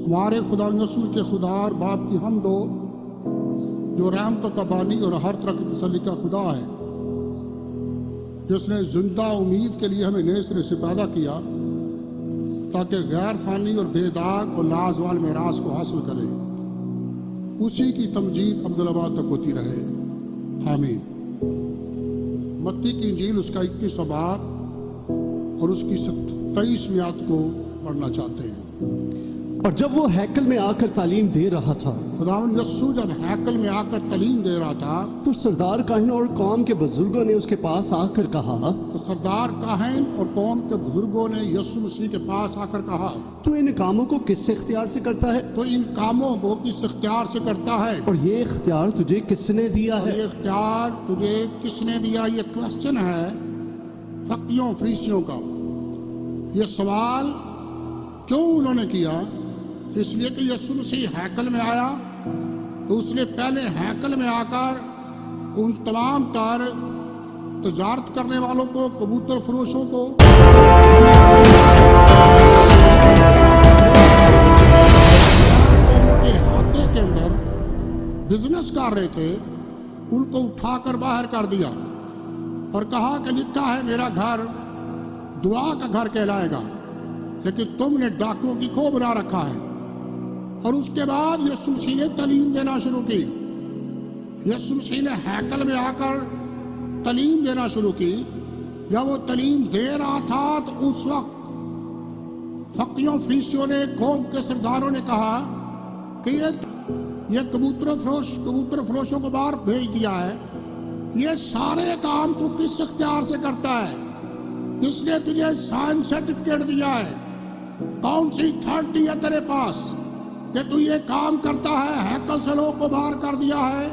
हमारे खुदा यीशु के खुदा और बाप की हम दो जो रहमतों का बानी और हर तरह की तसल्ली का खुदा है, जिसने जिंदा उम्मीद के लिए हमें नए सिरे से पैदा किया ताकि गैर फानी और बेदाग और लाजवाल मेराज को हासिल करें। उसी की तमजीद अब्दुल्लाबाद तक होती रहे, आमीन। मत्ती की इंजील उसका 21वां बाब और उसकी 23वीं आयत को पढ़ना चाहते हैं। और जब वो हैकल में आकर तालीम दे रहा था, खुदावंद यस्सु जब हैकल में आकर तालीम दे रहा था तो सरदार काहिन और कौम के बुजुर्गों ने उसके पास आकर कहा, तो सरदार काहिन और कौम के बुजुर्गों ने यीशु मसीह के पास आकर कहा, तू इन कामों को किस इख्तियार से करता है तो इन कामों को किस इख्तियार से करता है और ये इख्तियार तुझे किसने दिया और है? ये इख्तियार तुझे किसने दिया? ये क्वेश्चन है फकीयों फरीसियों का। ये सवाल क्यों उन्होंने किया? इसलिए कि यीशु मसीह हैकल में आया तो उसने पहले हैकल में आकर उन तमाम तर तजारत करने वालों को, कबूतर फरोशों को, के हाथे के अंदर बिजनेस कर रहे थे, उनको उठाकर बाहर कर दिया और कहा कि लिखा है मेरा घर दुआ का घर कहलाएगा, लेकिन तुमने डाकुओं की खो बना रखा है। और उसके बाद यीशु मसीह ने तालीम देना शुरू की। यीशु मसीह ने हैकल में आकर तालीम देना शुरू की। जब वो तालीम दे रहा था तो उस वक्त फकीयों फरीसियों ने, कौम के सरदारों ने कहा कि ये कबूतर फरोशों को बाहर भेज दिया है। ये सारे काम तू किस इख्तियार से करता है? किसने तुझे साइंस सर्टिफिकेट दिया है? कौन सी अथॉरिटी है तेरे पास कि तू ये काम करता है? हैकल से लोगों को बाहर कर दिया है।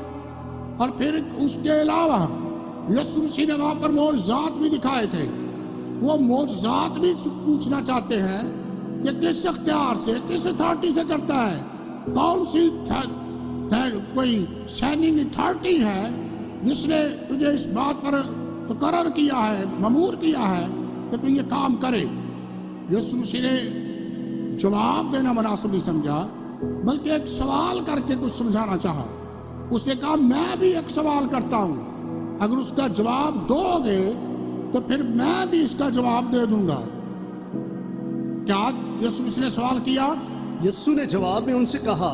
और फिर उसके अलावा यीशु मसीह ने वहां पर मोज़ात भी दिखाए थे। वो मोज़ात भी पूछना चाहते हैं कि किस इख्तियार से, किस अथॉरिटी से करता है? कौन सी कोई साइनिंग अथॉरिटी है जिसने तुझे इस बात पर मुकर्रर किया है, ममूर किया है कि तू ये काम करे? यीशु मसीह ने जवाब देना मुनासिब नहीं समझा, बल्कि एक सवाल करके कुछ समझाना चाहा। उसने कहा मैं भी एक सवाल करता हूं, अगर उसका जवाब दोगे तो फिर मैं भी इसका जवाब दे दूंगा। क्या यीशु मसीह ने सवाल किया? यीशु ने जवाब में उनसे कहा,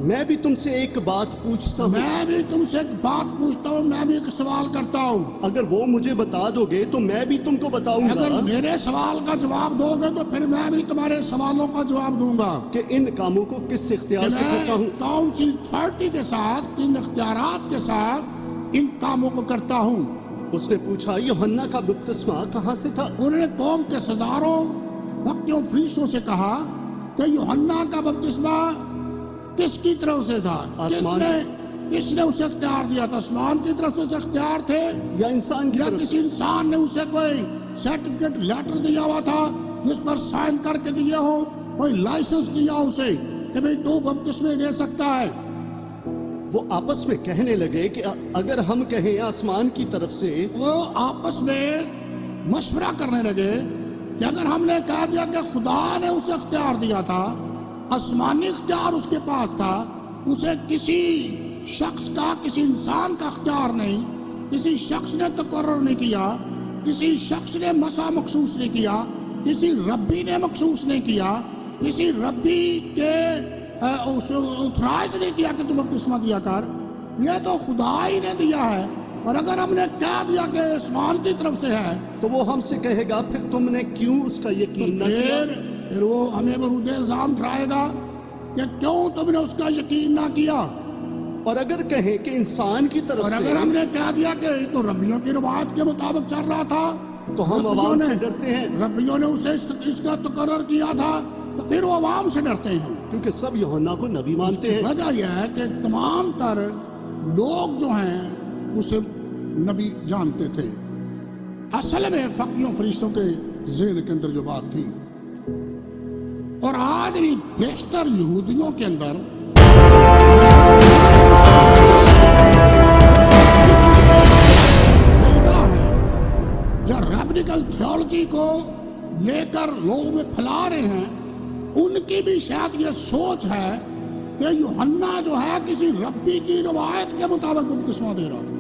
मैं भी तुमसे एक बात पूछता हूँ। मैं भी तुमसे एक बात पूछता हूँ, मैं भी एक सवाल करता हूँ। अगर वो मुझे बता दोगे तो मैं भी तुमको बताऊंगा। अगर मेरे सवाल का जवाब दोगे तो फिर मैं भी तुम्हारे सवालों का जवाब दूंगा कि इन कामों को किस इख्तियार से करता हूँ, कौन सी अथॉरिटी के साथ, किन इख्तियारात के साथ इन कामों को करता हूँ। उसने पूछा, यूहन्ना का बपतिस्मा कहाँ से था? उन्होंने कौम के सरदारों, फकीयों फरीसियों से कहा कि यूहन्ना का बपतिस्मा किसकी तरफ से था? किसने उसे इख्तियार दिया था? आसमान की तरफ से उसे इख्तियार थे या इंसान की या तरफ किसी इंसान ने उसे कोई सर्टिफिकेट लेटर दिया हुआ था जिस पर साइन करके दिए हो, कोई लाइसेंस दिया उसे कि भाई तू बपतिस्मे दे सकता है? वो आपस में कहने लगे कि अगर हम कहें आसमान की तरफ से, वो आपस में मशवरा करने लगे कि अगर हमने कह दिया कि खुदा ने उसे इख्तियार दिया था, आसमानी इख्तियार उसके पास था, उसे किसी शख्स का, किसी इंसान का इख्तियार नहीं, किसी शख्स ने तकर्रर नहीं किया, किसी शख्स ने मसा मखसूस नहीं किया, किसी रब्बी ने मखसूस नहीं किया, किसी रब्बी के उतराज नहीं किया कि तुम बपतिस्मा दिया कर। यह तो खुदा ही ने दिया है। और अगर हमने कह दिया कि आसमान की तरफ से है तो वो हमसे कहेगा फिर तुमने क्यों उसका यकीन न किया? फिर वो हमें बरूद इल्जाम ठहराएगा कि क्यों तुमने उसका यकीन ना किया। और अगर कहें कि इंसान की तरफ और से, अगर हमने कह दिया कि तो रब्बियों की रवायत के मुताबिक चल रहा था, तो हम अवाम से डरते हैं। रब्बियों ने उसे इसका तकर्रर किया था, तो फिर वो अवाम से डरते हैं, क्योंकि सब यूहन्ना को नबी मानते हैं। वजह यह है कि तमाम तर लोग जो हैं उसे नबी जानते थे। असल में फकीयों फरिश्तों के ज़हन के अंदर जो बात थी, और आज भी बेशतर यहूदियों के अंदर है जो रैबिनिकल थियोलॉजी को लेकर लोगों में फैला रहे हैं, उनकी भी शायद ये सोच है कि यूहन्ना जो है किसी रब्बी की रवायत के मुताबिक बपतिस्मा दे रहा था।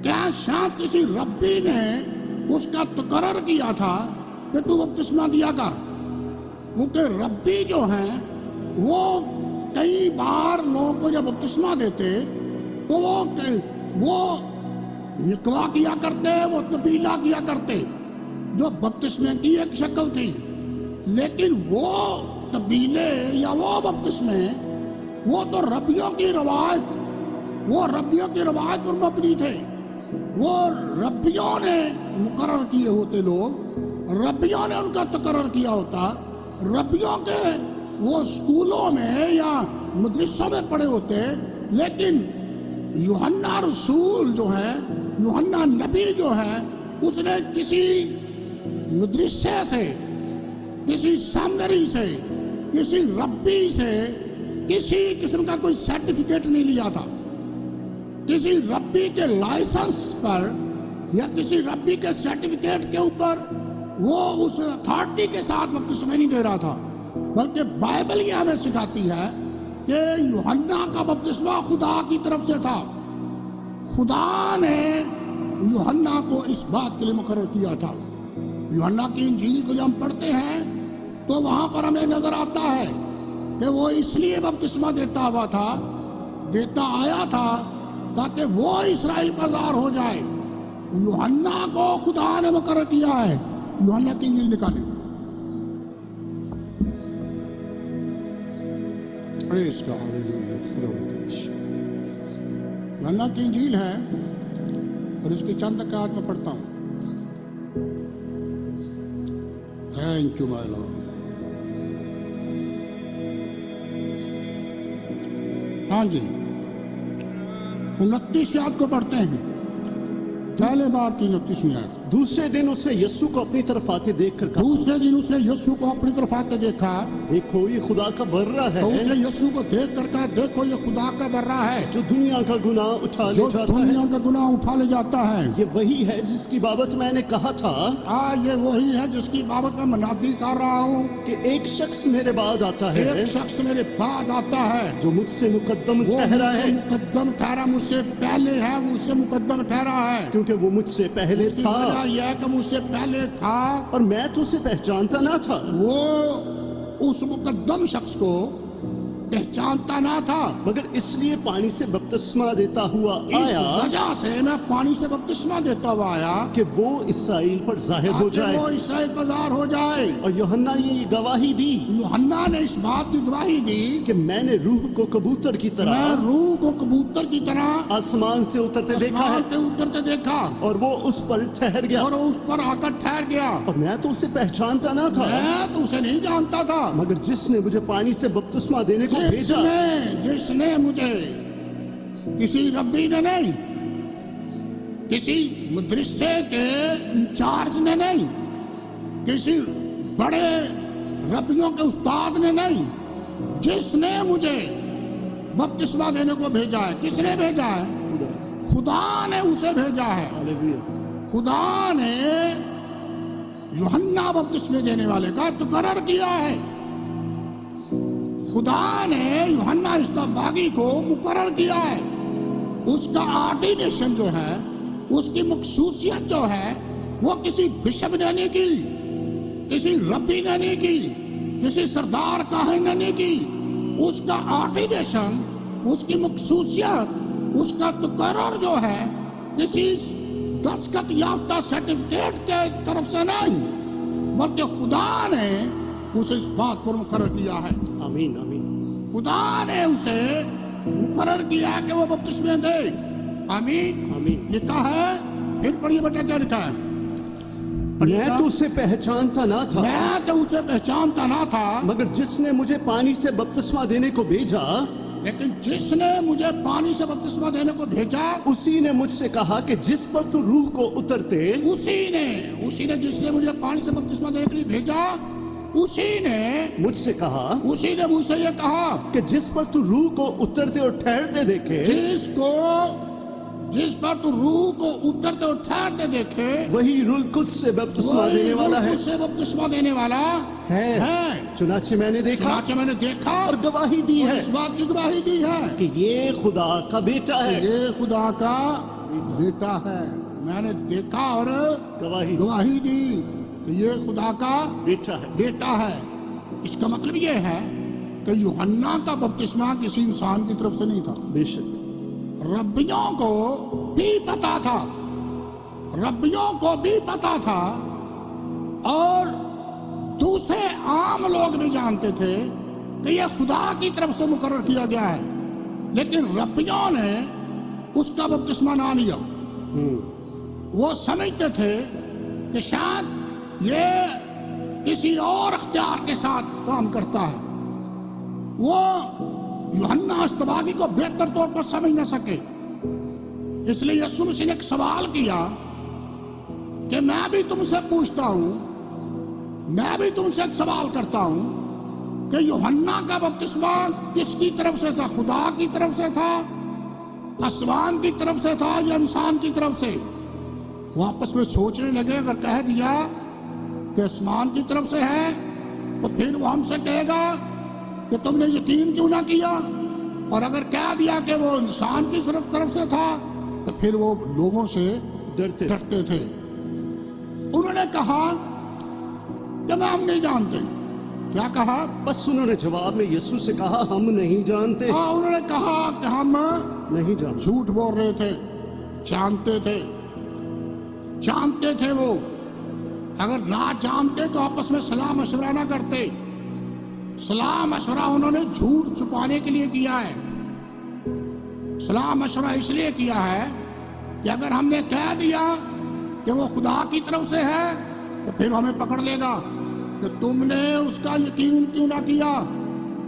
क्या शायद किसी रब्बी ने उसका तकर्रर किया था कि तू बपतिस्मा दिया कर, क्योंकि रब्बी जो हैं वो कई बार लोगों को जब बपतिस्मा देते तो वो निकवा किया करते, वो तबीला किया करते, जो बपतिस्मे की एक शक्ल थी। लेकिन वो तबीले या वो बपतिस्मे वो तो रब्बियों की रवायत पर मबनी थे। वो रब्बियों ने मुकर्रर किए होते लोग, रब्बियों ने उनका तकर्रर किया होता, रब्बियों के वो स्कूलों में या मदरसों में पढ़े होते। लेकिन यूहन्ना रसूल जो है, यूहन्ना नबी जो है, उसने किसी मदरसे से, किसी सेमिनरी से, किसी रब्बी से किसी किस्म का कोई सर्टिफिकेट नहीं लिया था। किसी रब्बी के लाइसेंस पर या किसी रब्बी के सर्टिफिकेट के ऊपर वो उस अथॉरिटी के साथ बपतिस्मा नहीं दे रहा था, बल्कि बाइबल ये हमें सिखाती है कि यूहन्ना का बपतिस्मा खुदा की तरफ से था। खुदा ने यूहन्ना को इस बात के लिए मुकर्रर किया था। यूहन्ना की इंजील को जब हम पढ़ते हैं तो वहां पर हमें नजर आता है कि वो इसलिए बपतिस्मा देता आया था ताकि वो इस्राएल पर ज़ाहिर हो जाए। यूहन्ना को खुदा ने मुकर्रर किया है। यूहन्ना की इंजील निकालें। यूहन्ना की इंजील है और इसकी चंद रकात में पढ़ता हूं। Thank you my Lord. हाँ जी, 29 आयत को पढ़ते हैं। पहले बार की 29वीं आयत। दूसरे दिन उसने यीशु को अपनी तरफ आते देखकर कहा, दूसरे दिन उसने यीशु को अपनी तरफ आते देखा, देखो ये खुदा का बर्रा है, तो उसने यीशु को देख कर कहा, देखो ये खुदा का बर्रा है जो दुनिया का गुनाह उठा ले जाता दुनिया है। का गुनाह उठा ले जाता है। ये वही है जिसकी बाबत मैंने कहा था ये वही है जिसकी बाबत मैं मनादी कर रहा हूँ कि एक शख्स मेरे बाद आता है, एक शख्स मेरे बाद आता है जो मुझसे मुकद्दम वो ठहरा मुझसे है, मुकद्दम ठहरा, मुझसे पहले है, मुझसे मुकद्दम ठहरा है। क्योंकि वो मुझसे पहले इसकी था वजह यह है कि मुझसे पहले था और मैं तो उसे पहचानता ना था। वो उस मुकद्दम शख्स को पहचानता ना था, मगर इसलिए पानी से बपतिस्मा देता हुआ इस आया वजह से मैं पानी से बपतिस्मा देता हुआ आया कि वो इसराइल पर जाहिर हो ताकि जाए। वो इस्राएल पर ज़ाहिर हो जाए। और यूहन्ना ने ये गवाही दी यूहन्ना ने इस बात की गवाही दी कि मैंने रूह को कबूतर की मैं तरह रूह को कबूतर की तरह आसमान से उतरते देखा है आसमान से उतरते देखा और वो उस पर ठहर गया और उस पर आकर ठहर गया। और मैं तो उसे पहचानता ना था, मैं तो उसे नहीं जानता था, मगर जिसने मुझे पानी से बपतिस्मा देने को भेजा, जिसने मुझे, किसी रब्बी ने नहीं, किसी मदरसे के इंचार्ज ने नहीं, किसी बड़े रब्बियों के उस्ताद ने नहीं, जिसने मुझे बपतिस्मा देने को भेजा है। किसने भेजा है? खुदा ने उसे भेजा है। खुदा ने यूहन्ना बपतिस्मे देने वाले का तकर्रर किया है। खुदा ने यूहन्ना इस्तबागी को मुकर्रर किया है। उसका ऑर्डिनेशन जो है, उसकी मखसूसियत जो है, वो किसी बिशप ने नहीं की, किसी रब्बी ने नहीं की, किसी सरदार काहिन ने नहीं की। उसका ऑर्डिनेशन, उसकी मखसूसियत, उसका तकर्रर जो है किसी दस्तखत याफ्ता सर्टिफिकेट के तरफ से नहीं, बल्कि खुदा ने उसे इस बात पर मुकर्रर किया है। आमीन आमीन। खुदा ने उसे मुकर्रर किया है कि वो बपतिस्मे दे। आमीन आमीन। लिखा है, फिर पढ़िए बेटा क्या लिखा है। मैं तो उसे पहचानता ना था, मैं तो उसे पहचानता ना था, मगर जिसने मुझे पानी से बपतिस्मा देने को भेजा, लेकिन जिसने मुझे पानी से बपतिस्मा देने को भेजा, उसी ने मुझसे कहा कि जिस पर तू रूह को उतरते, उसी ने जिसने मुझे पानी से बपतिस्मा देने के लिए भेजा, उसी ने मुझसे मुझसे ये कहा कि जिस पर तू रूह को उतरते और ठहरते देखे, जिसको जिस पर तू रूह को उतरते और ठहरते देखे वही रुल कुछ से बपतिस्मा वही देने वाला है उससे बपतिस्मा देने वाला है। चुनाचे मैंने देखा चुनाचे मैंने देखा और गवाही दी और है इस बात की गवाही दी है कि ये खुदा का बेटा है। ये खुदा का बेटा है। मैंने देखा और गवाही दी कि ये खुदा का बेटा है। इसका मतलब ये है कि यूहन्ना का बपतिस्मा किसी इंसान की तरफ से नहीं था। बेशक रब्बियों को भी पता था, रब्बियों को भी पता था और दूसरे आम लोग भी जानते थे कि यह खुदा की तरफ से मुकर्रर किया गया है, लेकिन रब्बियों ने उसका बपतिस्मा ना लिया। वो समझते थे कि शायद ये किसी और अख्तियार के साथ काम करता है। वो यूहन्ना अस्तबागी को बेहतर तौर पर समझ न सके, इसलिए यीशु मसीह ने एक सवाल किया कि मैं भी तुमसे पूछता हूं, मैं भी तुमसे एक सवाल करता हूं कि यूहन्ना का बपतिस्मा किसकी तरफ से था? खुदा की तरफ से था, आसमान की तरफ से था या इंसान की तरफ से? वो आपस में सोचने लगे। अगर कह दिया कि आसमान की तरफ से है तो फिर वो हमसे कहेगा कि तुमने यकीन क्यों ना किया, और अगर कह दिया कि वो इंसान की तरफ से था तो फिर वो लोगों से डरते थे। उन्होंने कहा कि मैं हम नहीं जानते। क्या कहा? बस उन्होंने जवाब में यीशु से कहा हम नहीं जानते। हाँ, उन्होंने कहा कि हम नहीं जानते। झूठ बोल रहे थे, जानते थे वो। अगर ना जानते तो आपस में सलाह मशवरा ना करते। सलाह मशवरा उन्होंने झूठ छुपाने के लिए किया है। सलाह मशवरा इसलिए किया है कि अगर हमने कह दिया कि वो खुदा की तरफ से है तो फिर हमें पकड़ लेगा कि तुमने उसका यकीन क्यों ना किया।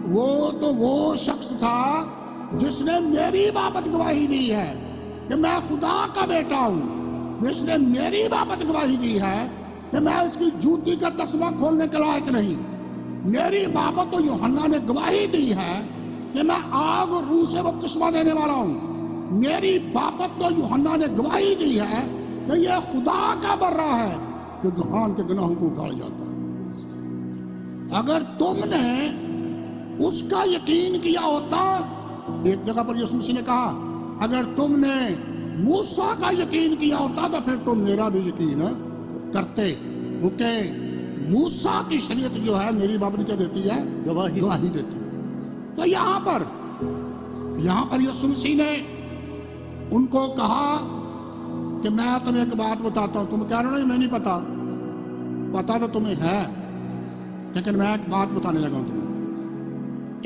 वो तो वो शख्स था जिसने मेरी बाबत गवाही दी है कि मैं खुदा का बेटा हूँ, जिसने मेरी बाबत गवाही दी है कि मैं उसकी जूती का तस्मा खोलने के लायक नहीं। मेरी बाबत तो यूहन्ना ने गवाही दी है कि मैं आग और रूह से बपतिस्मा देने वाला हूँ। मेरी बाबत तो यूहन्ना ने गवाही दी है कि यह खुदा का बर्रा है जो जहान के गुनाहों को उठाया जाता है। अगर तुमने उसका यकीन किया होता, एक जगह पर यीशु मसीह ने कहा अगर तुमने मूसा का यकीन किया होता तो फिर तुम मेरा भी यकीन करते, क्योंकि मूसा की शरीयत जो है मेरी बाबत क्या देती है? गवाही देती है। तो यहाँ पर यीशु मसीह ने उनको कहा कि मैं तुम्हें एक बात बताता हूँ। तुम कह रहे हो मैं नहीं पता तो तुम्हें है, लेकिन मैं एक बात बताने लगा हूँ तुम्हें।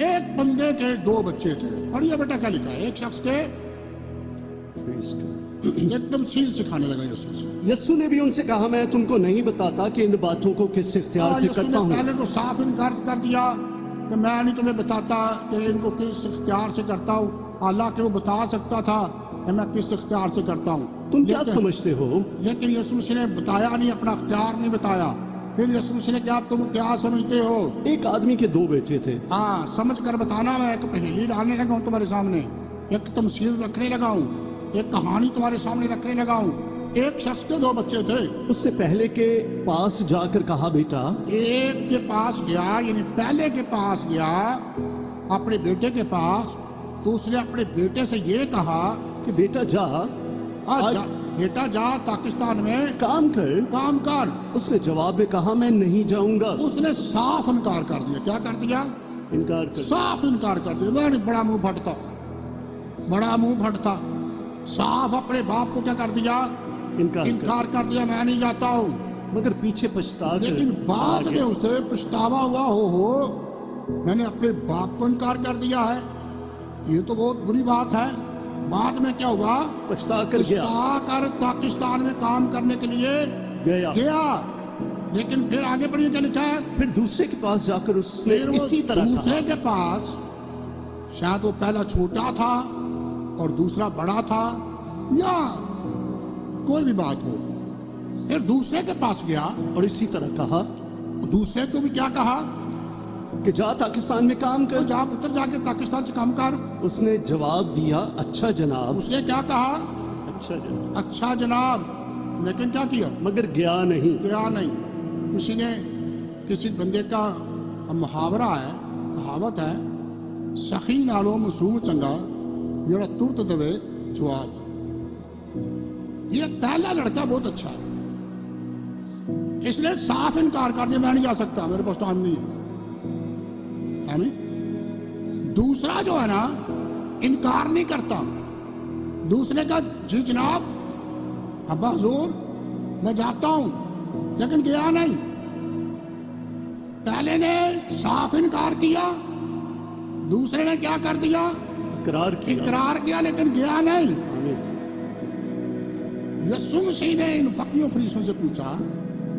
एक बंदे के दो बच्चे थे। पढ़िए बेटा क्या लिखा है। एक शख्स के एकदम सील सिखाने लगा यीशु ने भी उनसे कहा मैं तुमको नहीं बताता कि इन बातों को किस इख्तियार से करता हूँ। पहले तो साफ इनकार कर दिया कि मैं नहीं तुम्हें बताता कि इनको किस इख्तियार से करता हूँ, हालांकि वो बता सकता था कि मैं किस इख्तियार से करता हूँ। तुम क्या समझते हो? लेकिन यीशु मसीह ने बताया नहीं, अपना इख्तियार नहीं बताया। फिर यीशु मसीह ने क्या तुम क्या समझते हो? एक आदमी के दो बेटे थे। हाँ, समझ कर बताना। मैं एक पहेली डालने लगा हूँ तुम्हारे सामने, एक तमसील रखने लगा हूँ, एक कहानी तुम्हारे सामने रखने लगा हूँ। एक शख्स के दो बच्चे थे। उससे पहले के पास जाकर कहा बेटा, एक के पास गया, यानी पहले के पास गया अपने बेटे के पास, तो उसने अपने बेटे से ये कहा कि बेटा जा, बेटा जा पाकिस्तान में काम कर। उसने जवाब में कहा मैं नहीं जाऊंगा। उसने साफ इनकार कर दिया। क्या कर दिया? साफ इनकार कर दिया। बड़ा मुंह फटता साफ अपने बाप को क्या कर दिया? इनकार कर दिया, मैं नहीं जाता हूँ। मगर पीछे पछता, लेकिन बाद में उसे पछतावा हुआ, हो मैंने अपने बाप को इनकार कर दिया है, ये तो बहुत बुरी बात है। बाद में क्या हुआ? पछता कर पाकिस्तान में काम करने के लिए गया। लेकिन फिर आगे बढ़िए क्या लिखा है? फिर दूसरे के पास जाकर उसने इसी तरह दूसरे के पास, शायद वो पहला छोटा था और दूसरा बड़ा था या कोई भी बात हो, फिर दूसरे के पास गया और इसी तरह कहा। दूसरे को भी क्या कहा कि जा पाकिस्तान में काम कर, जा पुत्र जाके पाकिस्तान से काम कर। उसने जवाब दिया अच्छा जनाब। उसने क्या कहा? अच्छा जनाब, अच्छा जनाब, लेकिन क्या किया? मगर गया नहीं। गया नहीं। किसी ने किसी बंदे का मुहावरा है, कहावत है, सखी नालों मसूम चंगा जरा तुरत दवे जवाब। ये पहला लड़का बहुत अच्छा है, इसने साफ इनकार कर दिया, मैं नहीं जा सकता, मेरे पास टाइम नहीं है नहीं? दूसरा जो है ना, इनकार नहीं करता। दूसरे का जी जनाब अब्बा हुजूर मैं जाता हूं, लेकिन गया नहीं। पहले ने साफ इनकार किया, दूसरे ने क्या कर दिया? इकरार किया लेकिन गया नहीं। यीशु मसीह ने इन फकीरों फरीसों से पूछा,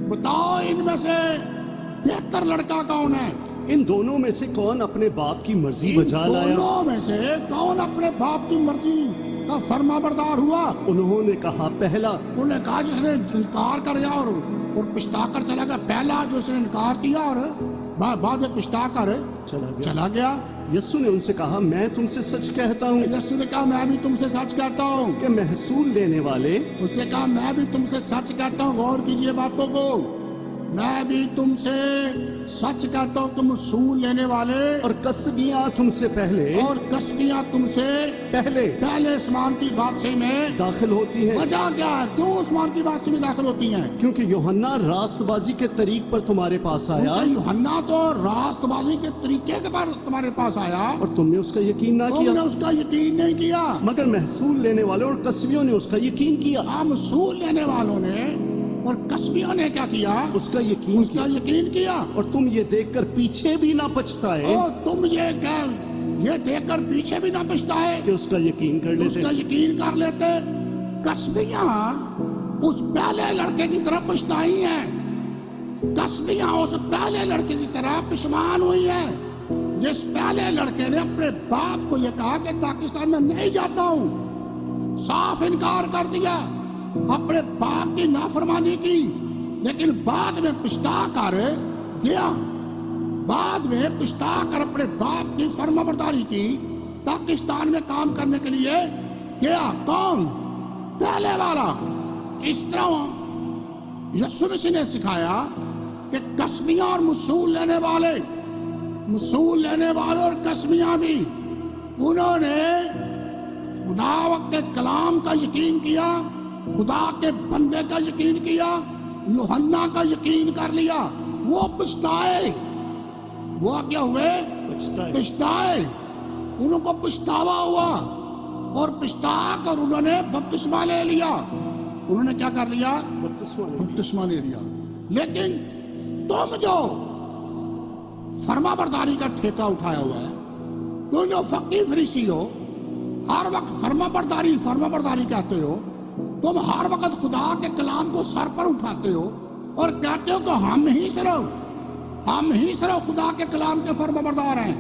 बताओ इनमें से बेहतर लड़का कौन है? इन दोनों में से कौन अपने बाप की मर्जी बजा लाया? दोनों में से कौन अपने बाप की मर्जी का फरमाबरदार हुआ? उन्होंने कहा पहला। उन्होंने कहा जिसने इनकार कर गया और पछता कर चला गया। पहला जो उसने इनकार किया और बाद में पछता कर चला गया। यीशु ने उनसे कहा, मैं तुमसे सच कहता हूँ। यीशु ने कहा, मैं भी तुमसे सच कहता हूँ कि महसूल लेने वाले, उसने कहा मैं भी तुमसे सच कहता हूँ, गौर कीजिए बातों को, मैं भी तुमसे सच कहता हूँ कि महसूल लेने वाले और कसबियां तुमसे पहले पहले आसमान की बादशाही में दाखिल होती हैं। वजह क्या है? क्यों आसमान की बादशाही में दाखिल होती हैं? क्योंकि यूहन्ना रास्तबाजी के तरीक पर तुम्हारे पास आया, यूहन्ना तो रास्तबाजी के तरीके के पर तुम्हारे पास आया और तुमने उसका यकीन ना किया। तुमने उसका यकीन नहीं किया। मगर महसूल लेने वाले और कसबियों ने उसका यकीन किया। महसूल लेने वालों ने और कसबियों ने क्या किया? उसका यकीन किया। और तुम ये देखकर पीछे भी ना पछताए, तुम ये देखकर पीछे भी ना पछताए कि उसका यकीन कर लेते। कसबियां उस पहले लड़के की तरफ पछताई हैं। कसबियां उस पहले लड़के की तरह पशमान हुई है, जिस पहले लड़के ने अपने बाप को यह कहा कि पाकिस्तान में नहीं जाता हूं, साफ इनकार कर दिया, अपने बाप की नाफरमानी की, लेकिन बाद में पछता कर गया। बाद में पछता कर अपने बाप की फरमाबरदारी की, पाकिस्तान में काम करने के लिए गया। कौन? पहले वाला। इस तरह यीशु मसीह ने सिखाया कि कसबियां और महसूल लेने वाले और कसबियां भी, उन्होंने खुदा के कलाम का यकीन किया, खुदा के बंदे का यकीन किया, यूहन्ना का यकीन कर लिया। वो पछताए। वो क्या हुए? पछताए। उनको पछतावा हुआ और पछता कर उन्होंने बपतिस्मा ले लिया। उन्होंने क्या कर लिया? बपतिस्मा ले लिया। लेकिन तुम जो फरमाबरदारी का ठेका उठाया हुआ है, तुम जो फकीर फरीसी हो, हर वक्त फरमाबरदारी कहते हो, तुम हर वक्त खुदा के कलाम को सर पर उठाते हो और कहते हो कि हम ही सिर्फ खुदा के कलाम के फरमाबरदार हैं,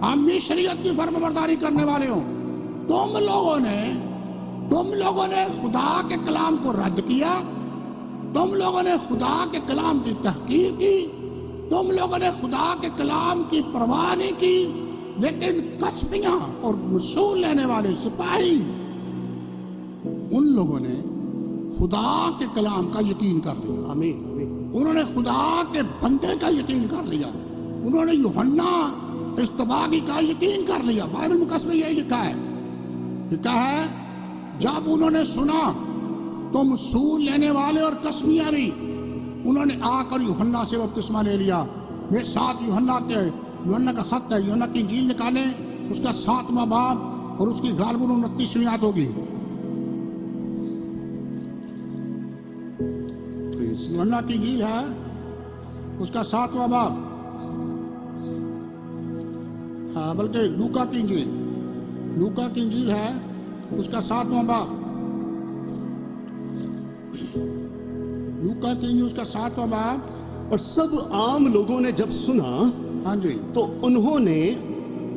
हम ही शरीयत की फरमाबरदारी करने वाले हो। तुम लोगों ने खुदा के कलाम को रद्द किया, तुम लोगों ने खुदा के कलाम की तहकीर की, तुम लोगों ने खुदा के कलाम की परवाह नहीं की। लेकिन कसबियां और महसूल लेने वाले सिपाही, उन लोगों ने खुदा के कलाम का यकीन कर लिया। आमीन। उन्होंने खुदा के बंदे का यकीन कर लिया, उन्होंने यूहन्ना इस्तबागी का यकीन कर लिया। बाइबल मुकद्दस में यही लिखा है, जब उन्होंने सुना तो महसूल लेने वाले और कसबियां भी, उन्होंने आकर यूहन्ना से बपतिस्मा ले लिया। मेरे साथ यूहन्ना का खत है, यूहन्ना की इंजील निकालें, उसका 7वां बाब और उसकी गालबन 29वीं आयत होगी। यूहन्ना की इंजील है, उसका 7वां बाब, बल्कि लूका की इंजील है, उसका 7वां बाब, लूका की इंजील उसका 7वां बाब। और सब आम लोगों ने जब सुना, हाँ जी, तो उन्होंने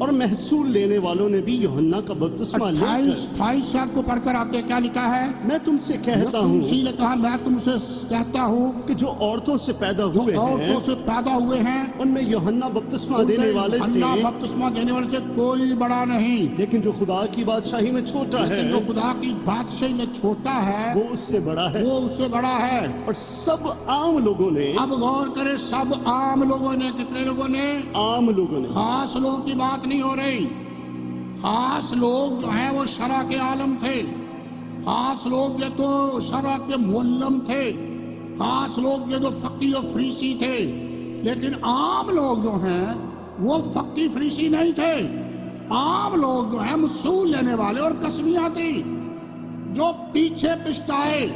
اور محصول لینے والوں نے بھی یوحنا کا بپتسمہ لے 28 شاد کو پڑھ کر آتے کیا لکھا ہے؟ کر میں تم سے کہتا یسوع ہوں مسیح نے کہا میں تم سے کہتا ہوں کہ جو عورتوں سے پیدا ہوئے ہیں عورتوں سے پیدا ہوئے ہیں ان میں یوحنا بپتسمہ دینے والے یوحنا سے بپتسمہ دینے والے سے کوئی بڑا نہیں، لیکن جو خدا کی بادشاہی میں چھوٹا ہے لیکن جو خدا کی بادشاہی میں چھوٹا ہے وہ اس سے بڑا ہے۔ وہ اس سے بڑا ہے۔ اور سب عام لوگوں نے اب غور کرے، سب عام لوگوں نے، کتنے لوگوں نے؟ عام لوگوں نے خاص لوگوں کی بات نہیں ہو رہی۔ خاص لوگ جو ہیں وہ شرع کے عالم تھے، خاص لوگ یہ تو شرع کے معلم تھے، خاص لوگ یہ جو فقیہ و فریسی تھے، لیکن عام لوگ جو ہیں وہ فقی فریسی نہیں تھے۔ عام لوگ جو ہیں محصول لینے والے اور قسمیاں تھی، جو پیچھے پچھتائے،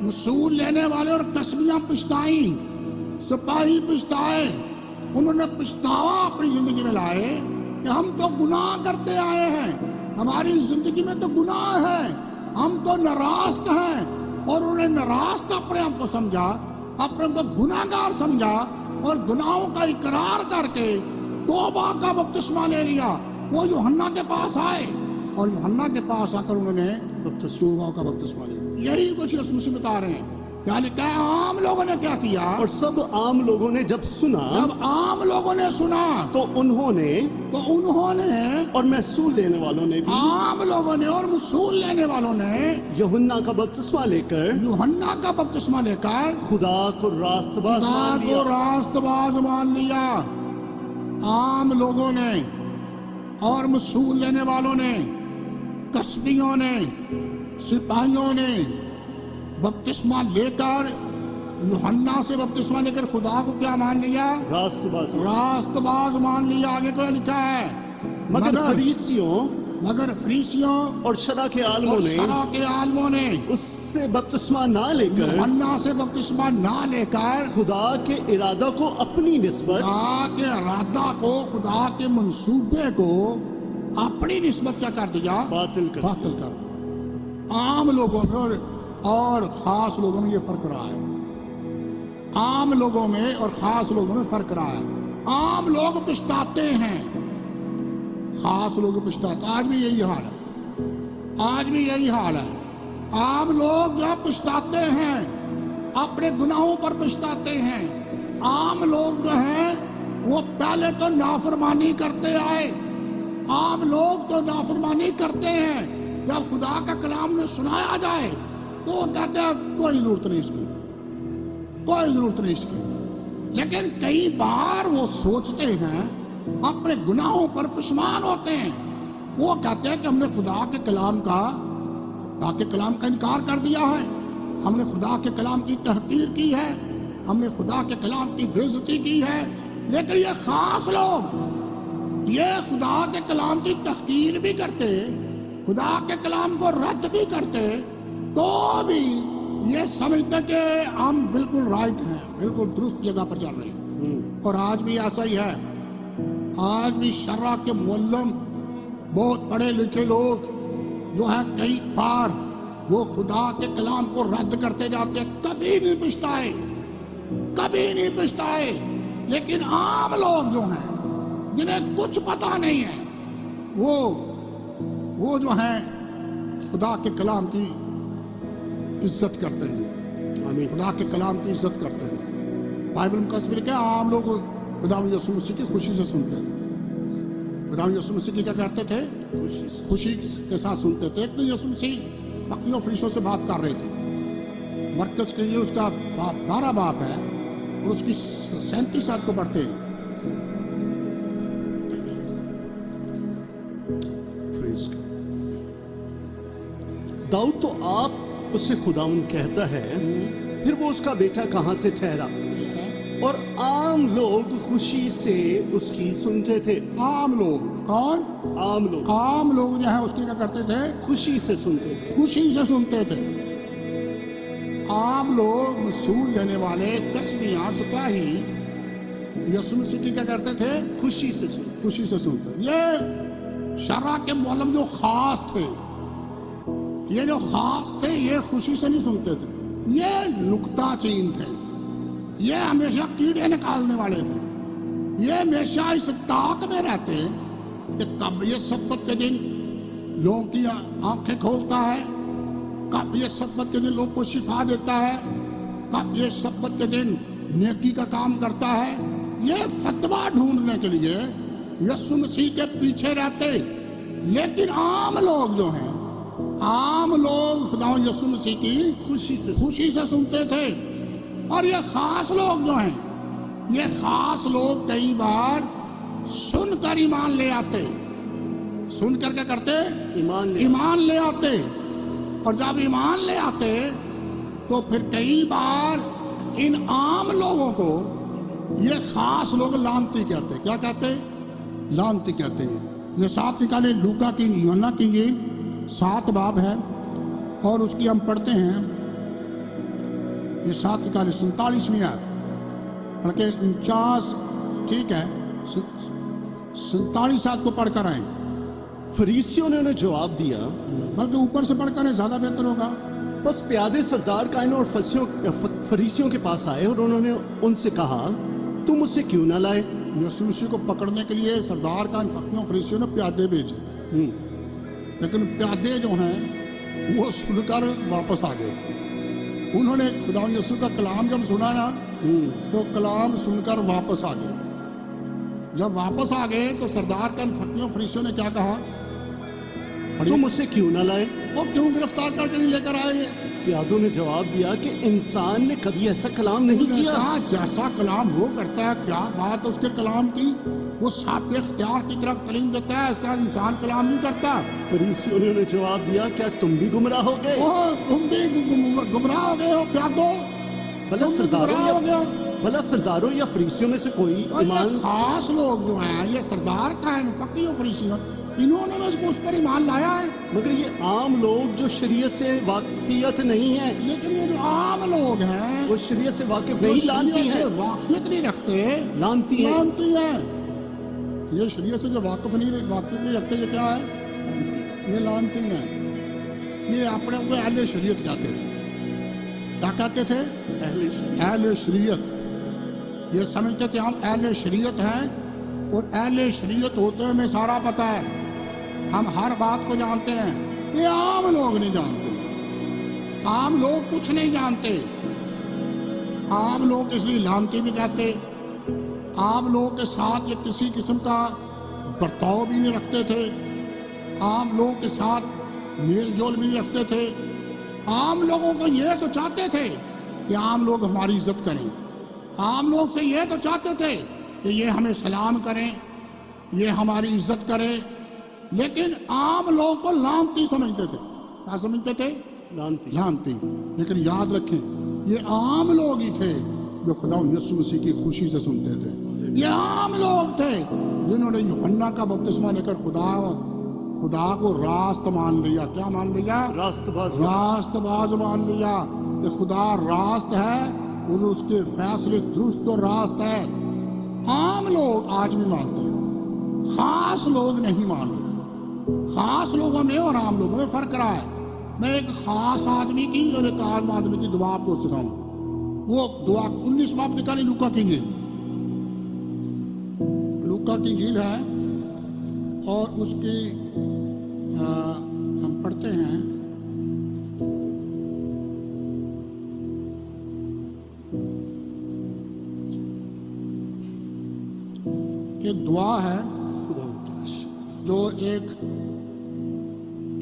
محصول لینے والے اور قسمیاں پچھتائیں، سپاہی پچھتائے، انہوں نے پچھتاوا اپنی زندگی میں لائے کہ ہم تو گناہ کرتے آئے ہیں، ہماری زندگی میں تو گناہ ہے، ہم تو ناراست ہیں، اور انہوں نے ناراست اپنے آپ کو سمجھا، اپنے آپ کو گناہ گار سمجھا، اور گناہوں کا اقرار کر کے توبہ کا بپتسمہ لے لیا۔ وہ یوحنا کے پاس آئے، اور یوحنا کے پاس آ کر انہوں نے توبہ کا بپتسمہ لیا۔ یہی کچھ یسوع مسیح بتا رہے ہیں۔ کیا لکھا ہے؟ عام لوگوں نے کیا کیا؟ اور سب عام لوگوں نے جب سنا جب عام لوگوں نے سنا تو انہوں نے اور محصول لینے والوں نے بھی عام لوگوں نے اور محصول لینے والوں نے یوحنا کا بپتسمہ لے کر یوحنا کا بپتسمہ لے کر خدا کو راست باز خدا مان کو لیا۔ راست باز مان لیا۔ عام لوگوں نے اور محصول لینے والوں نے، کسبیوں نے، سپاہیوں نے بپتسمہ لے کر، یوحنا سے بپتسمہ لے کر خدا کو کیا مان لیا؟ راست باز راست باز مان لیا۔ آگے کو لکھا ہے مگر فریسیوں اور شرع کے اور عالموں نے شرع کے عالموں نے اس سے بپتسمہ نہ لے کر یوحنا سے بپتسمہ نہ لے کر خدا کے ارادہ کو اپنی نسبت خدا کے ارادہ کو، خدا کے منصوبے کو اپنی نسبت کیا کر دیا؟ باطل کر باطل کر دیا۔ عام لوگوں میں اور خاص لوگوں میں یہ فرق رہا ہے۔ عام لوگوں میں اور خاص لوگوں میں فرق رہا ہے۔ عام لوگ پچھتاتے ہیں، خاص لوگ پچھتاتے ہیں۔ آج بھی یہی حال ہے، آج بھی یہی حال ہے۔ عام لوگ جو پچھتاتے ہیں، اپنے گناہوں پر پچھتاتے ہیں۔ عام لوگ جو ہیں وہ پہلے تو نافرمانی کرتے آئے، عام لوگ تو نافرمانی کرتے ہیں۔ جب خدا کا کلام نے سنایا جائے تو وہ کہتے ہیں کوئی ضرورت نہیں اس کی، کوئی ضرورت نہیں اس کی۔ لیکن کئی بار وہ سوچتے ہیں، اپنے گناہوں پر پشمان ہوتے ہیں، وہ کہتے ہیں کہ ہم نے خدا کے کلام کا انکار کر دیا ہے، ہم نے خدا کے کلام کی تحقیر کی ہے، ہم نے خدا کے کلام کی بے عزتی کی ہے۔ لیکن یہ خاص لوگ یہ خدا کے کلام کی تحقیر بھی کرتے، خدا کے کلام کو رد بھی کرتے، تو بھی یہ سمجھتے کہ ہم بالکل رائٹ ہیں، بالکل درست جگہ پر چل رہے ہیں۔ اور آج بھی ایسا ہی ہے۔ آج بھی شرع کے معلم، بہت پڑھے لکھے لوگ جو ہیں، کئی بار وہ خدا کے کلام کو رد کرتے جاتے، کبھی نہیں پچھتائے، کبھی نہیں پچھتائے۔ لیکن عام لوگ جو ہیں، جنہیں کچھ پتا نہیں ہے، وہ جو ہیں خدا کے کلام کی عزت کرتے ہیں، خدا کے کلام کی عزت کرتے ہیں۔ بائبل مقدس میں لکھا ہے عام لوگ خدا یسوع مسیح کی خوشی سے سنتے تھے۔ خدا یسوع مسیح کی کیا کرتے تھے؟ خوشی کے ساتھ سنتے تھے۔ ایک تو یسوع مسیح فقیوں فریشوں سے بات کر رہے تھے۔ مرکز کے لیے اس کا 12 باپ ہے اور اس کی 37 آیت کو پڑھتے ہیں۔ داؤد تو آپ اسے خداوند کہتا ہے، پھر وہ اس کا بیٹا کہاں سے ٹھہرا؟ اور عام لوگ خوشی سے اس کی سنتے تھے۔ عام لوگ کون؟ عام لوگ جو ہے اس کی کیا کرتے تھے؟ خوشی سے سنتے تھے، خوشی سے سنتے تھے۔ عام لوگ، محصول لینے والے، کسبیاں، سپاہی یسوع مسیح کی کیا کرتے تھے؟ خوشی سے سنتے، خوشی سے سنتے۔ یہ شرع کے معلم جو خاص تھے، یہ جو خاص تھے، یہ خوشی سے نہیں سنتے تھے، یہ نکتہ چین تھے، یہ ہمیشہ کیڑے نکالنے والے تھے، یہ ہمیشہ اس طاق میں رہتے کہ کب یہ سبت کے دن لوگوں کی آنکھیں کھولتا ہے، کب یہ سبت کے دن لوگوں کو شفا دیتا ہے، کب یہ سبت کے دن نیکی کا کام کرتا ہے. یہ فتویٰ ڈھونڈنے کے لیے یسوع مسیح کے پیچھے رہتے. لیکن عام لوگ جو ہیں، عام لوگ خدا یسوع مسیح کی خوشی سے سنتے تھے. اور یہ خاص لوگ جو ہیں، یہ خاص لوگ کئی بار سن کر ایمان لے آتے. سن کر کیا کرتے؟ ایمان لے آتے. اور جب ایمان لے آتے تو پھر کئی بار ان عام لوگوں کو یہ خاص لوگ لعنتی کہتے. کیا کہتے؟ لعنتی کہتے ہیں. یہ 7 نکالے لوکا کی یوحنا کی انجیل 7 باب ہے اور اس کی ہم پڑھتے ہیں. یہ 7 نکالے 47ویں آیت، بلکہ 49 ٹھیک ہے 47 آیت کو پڑھ کر آئیں. فریسیوں نے انہیں جواب دیا، بلکہ اوپر سے پڑھ کر زیادہ بہتر ہوگا. بس پیادے سردار کائنوں اور فریسیوں کے پاس آئے اور انہوں نے ان سے کہا، تم اسے کیوں نہ لائے؟ یسوع مسیح کو پکڑنے کے لیے سردار کا فقیوں فریسیوں نے پیادے بھیجے، لیکن پیادے جو ہیں وہ سن کر واپس آ گئے. انہوں نے خدا یسوع کا کلام جب سنا نا تو کلام سن کر واپس آ گئے. جب واپس آ گئے تو سردار کا فقیوں فریسیوں نے کیا کہا؟ تم اسے کیوں نہ لائے؟ وہ کیوں گرفتار کر کے نہیں لے کر آئے؟ پیادوں نے جواب دیا کہ انسان نے کبھی ایسا کلام نہیں کیا. جیسا کلام وہ کرتا ہے، کیا بات اس کے کلام کی؟ وہ صاحب اختیار کی طرف تعلیم دیتا ہے، اس طرح انسان کلام نہیں کرتا. فریسیوں نے انہیں جواب دیا، کیا تم بھی گمراہ ہو گئے؟ تم بھی گمراہ ہو گئے ہو پیادوں. بھلا سرداروں یا فریسیوں میں سے کوئی ایمان؟ خاص لوگ جو ہیں، یہ سردار کا ہے فقی و فریسیوں، انہوں نے اس پر ایمان لایا ہے. مگر یہ عام لوگ جو شریعت سے واقفیت نہیں ہے، لیکن یہ جو عام لوگ ہیں وہ شریعت سے واقف نہیں، لانتی ہیں، واقفیت نہیں رکھتے، لانتی ہے. یہ شریعت سے جو واقفیت نہیں رکھتے، یہ کیا ہے؟ یہ لانتی ہیں. یہ اپنے کو اہل شریعت کہتے تھے. کیا کہتے تھے؟ اہل شریعت. یہ سمجھتے تھے ہم اہل شریعت ہیں، اور اہل شریعت ہوتے ہیں ہمیں سارا پتہ ہے، ہم ہر بات کو جانتے ہیں. یہ عام لوگ نہیں جانتے. عام لوگ کچھ نہیں جانتے. عام لوگ اس لیے لعنتی بھی کہتے. عام لوگوں کے ساتھ یہ کسی قسم کا برتاؤ بھی نہیں رکھتے تھے. عام لوگوں کے ساتھ میل جول بھی نہیں رکھتے تھے. عام لوگوں کو یہ تو چاہتے تھے کہ عام لوگ ہماری عزت کریں. عام لوگ سے یہ تو چاہتے تھے کہ یہ ہمیں سلام کریں، یہ ہماری عزت کریں. لیکن عام لوگوں کو لعنتی سمجھتے تھے. کیا سمجھتے تھے؟ لعنتی. لیکن یاد رکھیں، یہ عام لوگ ہی تھے جو خدا یسوع مسیح کی خوشی سے سنتے تھے. یہ عام لوگ تھے جنہوں نے یوحنا کا بپتسمہ لے کر خدا کو راست مان لیا. کیا مان لیا؟ راست باز مان لیا کہ خدا راست ہے، اس کے فیصلے درست اور راست ہے. عام لوگ آج بھی مانتے ہیں، خاص لوگ نہیں مان رہے. خاص لوگوں میں اور عام لوگوں میں فرق رہا ہے. میں ایک خاص آدمی کی اور ایک عام آدمی کی دعا آپ کو سکھاؤں. وہ دعا 19 باب نکالی لوکا کی انجیل. لوکا کی انجیل ہے اور اس کی ہم پڑھتے ہیں. ایک دعا ہے جو ایک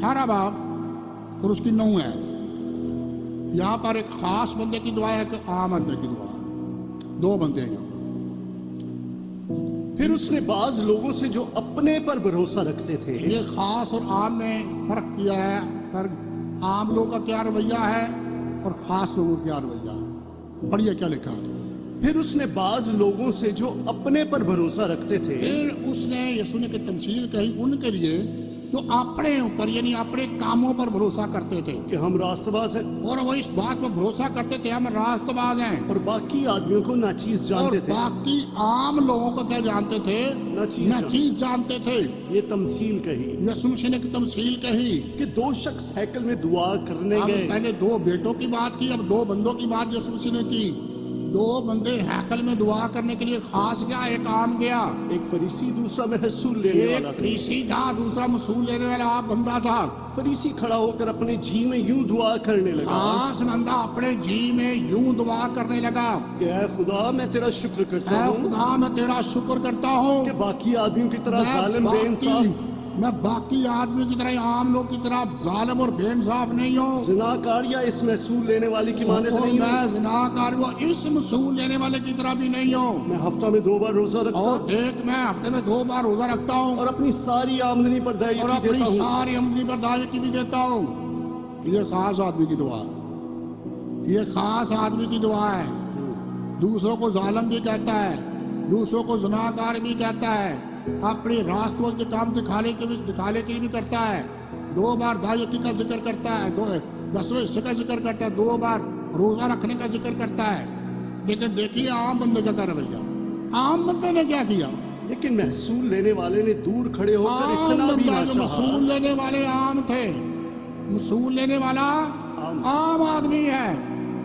18 باب اور اس کی 9 ہے. یہاں پر ایک خاص بندے کی دعا ہے، ایک عام بندے کی دعا ہے. 2 بندے ہیں. پھر اس نے بعض لوگوں سے جو اپنے پر بھروسہ رکھتے تھے. یہ خاص اور عام میں فرق کیا ہے. فرق عام لوگوں کا کیا رویہ ہے اور خاص لوگوں کا کیا رویہ ہے. پڑھیے کیا لکھا ہے. پھر اس نے بعض لوگوں سے جو اپنے پر بھروسہ رکھتے تھے. پھر اس نے یسوع نے کی تمثیل کہی ان کے لیے جو اپنے اوپر یعنی اپنے کاموں پر بھروسہ کرتے تھے کہ ہم راست باز ہیں، اور وہ اس بات پر بھروسہ کرتے تھے ہم راست باز ہیں، اور باقی آدمیوں کو ناچیز جانتے تھے. باقی عام لوگوں کو کیا جانتے تھے؟ ناچیز جانتے تھے. یہ تمثیل کہی، یسوع مسیح نے تمثیل کہی کہ 2 شخص ہیکل میں دعا کرنے گئے. پہلے 2 بیٹوں کی بات کی، اب 2 بندوں کی بات یسوع مسیح نے کی. दो बंदे हैकल में दुआ करने के लिए खास गया, एक आम गया। एक फरीसी दूसरा महसूल लेने एक वाला था। फरीसी था, दूसरा मसूल लेने वाला आप बंदा था। फरीसी खड़ा होकर अपने जी में यूं दुआ करने लगा खास बंदा अपने जी में यूं दुआ करने लगा कि ऐ खुदा मैं तेरा शुक्र करता ऐ हूँ खुदा मैं तेरा शुक्र करता हूँ कि बाकी आदमियों की तरह मैं जालिम बेइंसाफ मैं बाकी आदमी की तरह, आम लोग की तरह जालिम और बेइंसाफ नहीं हूँ। ज़िनाकार या इस महसूल लेने वाले की मानद और नहीं हूँ। मैं ज़िनाकार वो इस मसूल लेने वाले की तरह भी नहीं हूँ। मैं हफ्ता में 2 बार रोजा रखता और हूँ देख मैं हफ्ते में 2 बार रोजा रखता हूँ और अपनी सारी आमदनी पर और दायित्व अपनी देता हूँ। सारी आमदनी पर दायित्व भी देता हूँ। ये खास आदमी की दुआ है, ये खास आदमी की दुआ है। दूसरों को जालिम भी कहता है, दूसरों को ज़िनाकार भी कहता है, अपनी रास्तों के काम दिखाने के लिए भी करता है। 2 बार दायित्व का जिक्र करता है, 10वें हिस्से का जिक्र करता है, 2 बार रोजा रखने का जिक्र करता है। लेकिन देखिए आम बंदे का क्या रवैया, आम बंदे ने क्या किया। लेकिन महसूल लेने वाले ने दूर खड़े होकर आम इतना भी बंदा ना जो चाहा मसूल लेने वाले आम थे, मसूल लेने वाला आम आदमी है,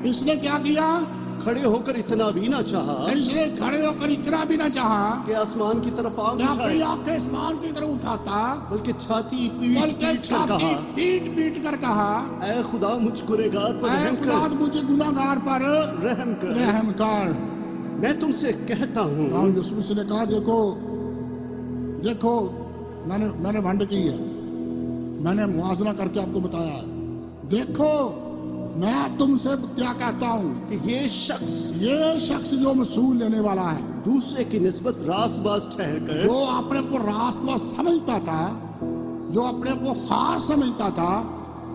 इसने क्या किया, खड़े होकर इतना भी ना चाहा इसने खड़े होकर इतना भी ना चाहा कि आसमान की तरफ आंख कि अपनी उठाए, आंखें आसमान की तरफ उठाता, बल्कि छाती पीट बल्कि पीट कर छाती कहा पीट पीट कर कहा, ऐ खुदा मुझ गुनहगार पर ऐ रहम खुदा कर, मुझे गुनाहगार पर रहम कर। रहम कर। मैं तुमसे कहता हूँ और यूसुफ से ने कहा देखो देखो मैंने भंड की है, मैंने मुआवजा करके आपको बताया है। देखो मैं तुमसे क्या कहता हूँ कि ये शख्स जो मसूल लेने वाला है, दूसरे की निस्बत रासबाज ठहरकर जो अपने को रास्तवा समझता था, जो अपने को खास समझता था,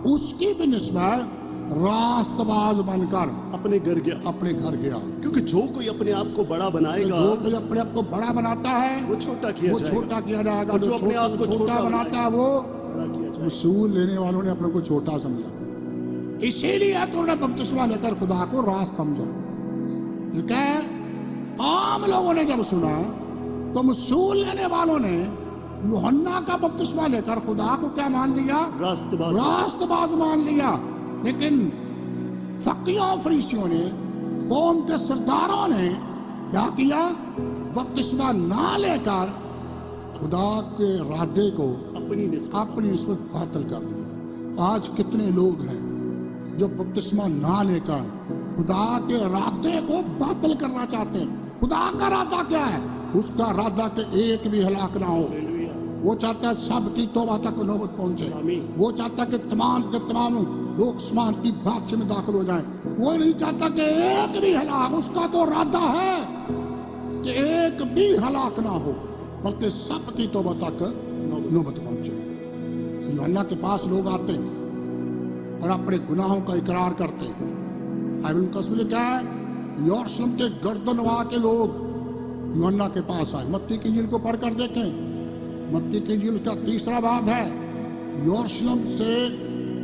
उसकी भी निस्बत रास्तबाज बनकर अपने घर गया। क्योंकि जो कोई अपने आप को बड़ा बनाएगा जो कोई अपने आप को बड़ा बनाता है वो छोटा किया जाएगा। छोटा किया जाएगा। और जो अपने आप को छोटा बनाता है वो बड़ा किया जाएगा। मसूल लेने वालों ने अपने को छोटा समझा, इसीलिए तो उन्हें बपतिस्मा लेकर खुदा को रास्त समझा। ये क्या है, आम लोगों ने जब सुना तो मसूल लेने वालों ने यूहन्ना का बपतिस्मा लेकर खुदा को क्या मान लिया, रास्तबाज मान लिया। लेकिन फकीहों और फरीसियों ने, कौम के सरदारों ने क्या किया, बपतिस्मा ना लेकर खुदा के इरादे को अपनी निस्बत बातिल कर दिया। आज कितने लोग हैं जो बपतिस्मा ना लेकर खुदा के इरादे को बातिल करना चाहते हैं। खुदा का इरादा क्या है, उसका इरादा के एक भी हलाक ना हो। वो चाहता है सबकी तौबा तक नौबत पहुंचे, वो चाहता है कि तमाम के तमाम लोग आसमान की बादशाह में दाखिल हो जाएं। वो नहीं चाहता कि एक भी हलाक, उसका तो इरादा है कि एक भी हलाक ना हो, बल्कि सबकी तौबा तक नौबत पहुंचे। यूहन्ना के पास लोग आते हैं और अपने गुनाहों का इकरार करते हैं। इब्न कस्म लिखा है, यरूशलेम के गर्दनवा के लोग यूहन्ना के पास आए। मत्ती की इंजील को पढ़कर देखें, मत्ती की इंजील का 3रा बाब है। यरूशलेम से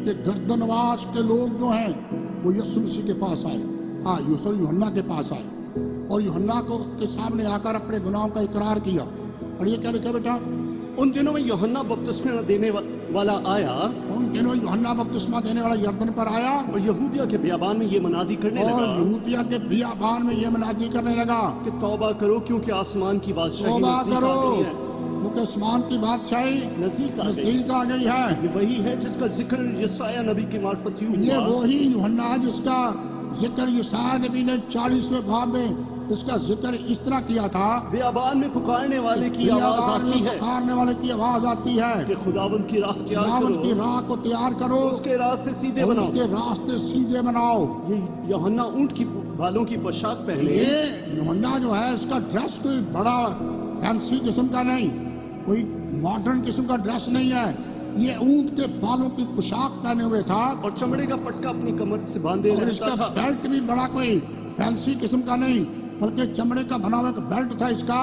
के गर्दनवास के लोग जो हैं वो यीशु मसीह के पास आए, यूहन्ना के पास आए और यूहन्ना को के सामने आकर अपने गुनाहों का इकरार किया। और ये क्या लिखा बेटा, उन दिनों में यूहन्ना बपतिस्मा देने वाला आया, उन दिनों यूहन्ना बपतिस्मा देने वाला यरदन पर आया और यहूदिया के बियाबान में ये मनादी करने और लगा, यहूदिया के बियाबान में ये मनादी करने लगा कि तौबा करो क्योंकि आसमान की बादशाही तौबा नजदीक करो, आ गई है। क्योंकि आसमान की बादशाही नजदीक आ गई है। ये वही है जिसका जिक्र यसाया नबी की मार्फत ये वही यूहन्ना है जिसका जिक्र यसाया नबी ने 40वें बाब में इसका जिक्र इस तरह किया था। बियाबान में पुकारने वाले की आवाज आती है, पुकारने वाले की आवाज आती है कि खुदावंद की राह तैयार खुदावंद की करो, राह को तैयार करो, उसके रास्ते सीधे और बनाओ। उसके रास्ते सीधे बनाओ। ये यूहन्ना ऊंट की बालों की पोशाक पहने, ये यूहन्ना जो है इसका ड्रेस कोई बड़ा फैंसी किस्म का नहीं, कोई मॉडर्न किस्म का ड्रेस नहीं है। ये ऊंट के बालों की पोशाक पहने हुए था और चमड़े का पटका अपनी कमर से बांधे और रहता इसका था। बेल्ट भी बड़ा कोई फैंसी किस्म का नहीं, बल्कि चमड़े का बना हुआ बेल्ट था इसका।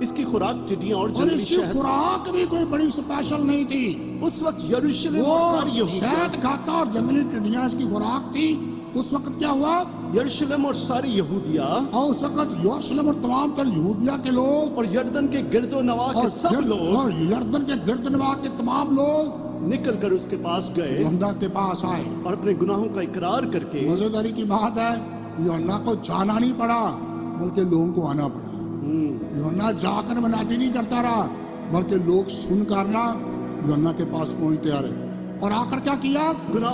इसकी खुराक टिड्डियां और और जंगली इसकी शहद। खुराक भी कोई बड़ी स्पेशल नहीं थी। उस वक्त यरूशलेम वो और सारी यहूदिया, शहद खाता और जंगली टिड्डियां इसकी खुराक थी। उस वक्त क्या हुआ, यरूशलेम और सारी यहूदिया और उस वक्त यरूशलेम और तमाम तर यहूदिया के लोग और यरदन के गिरदो नवा के सब लोग और यरदन के गिरदनवा के तमाम लोग निकल कर उसके पास गए यूहन्ना के पास आए। और अपने गुनाहों का इकरार करके मजेदारी की बात है, यूहन्ना को जाना नहीं पड़ा बल्कि लोगों को आना पड़ा। यूहन्ना जाकर मनाती नहीं करता रहा बल्कि लोग सुनकर ना यूहन्ना के पास पहुंचते आ रहे। और आकर क्या किया?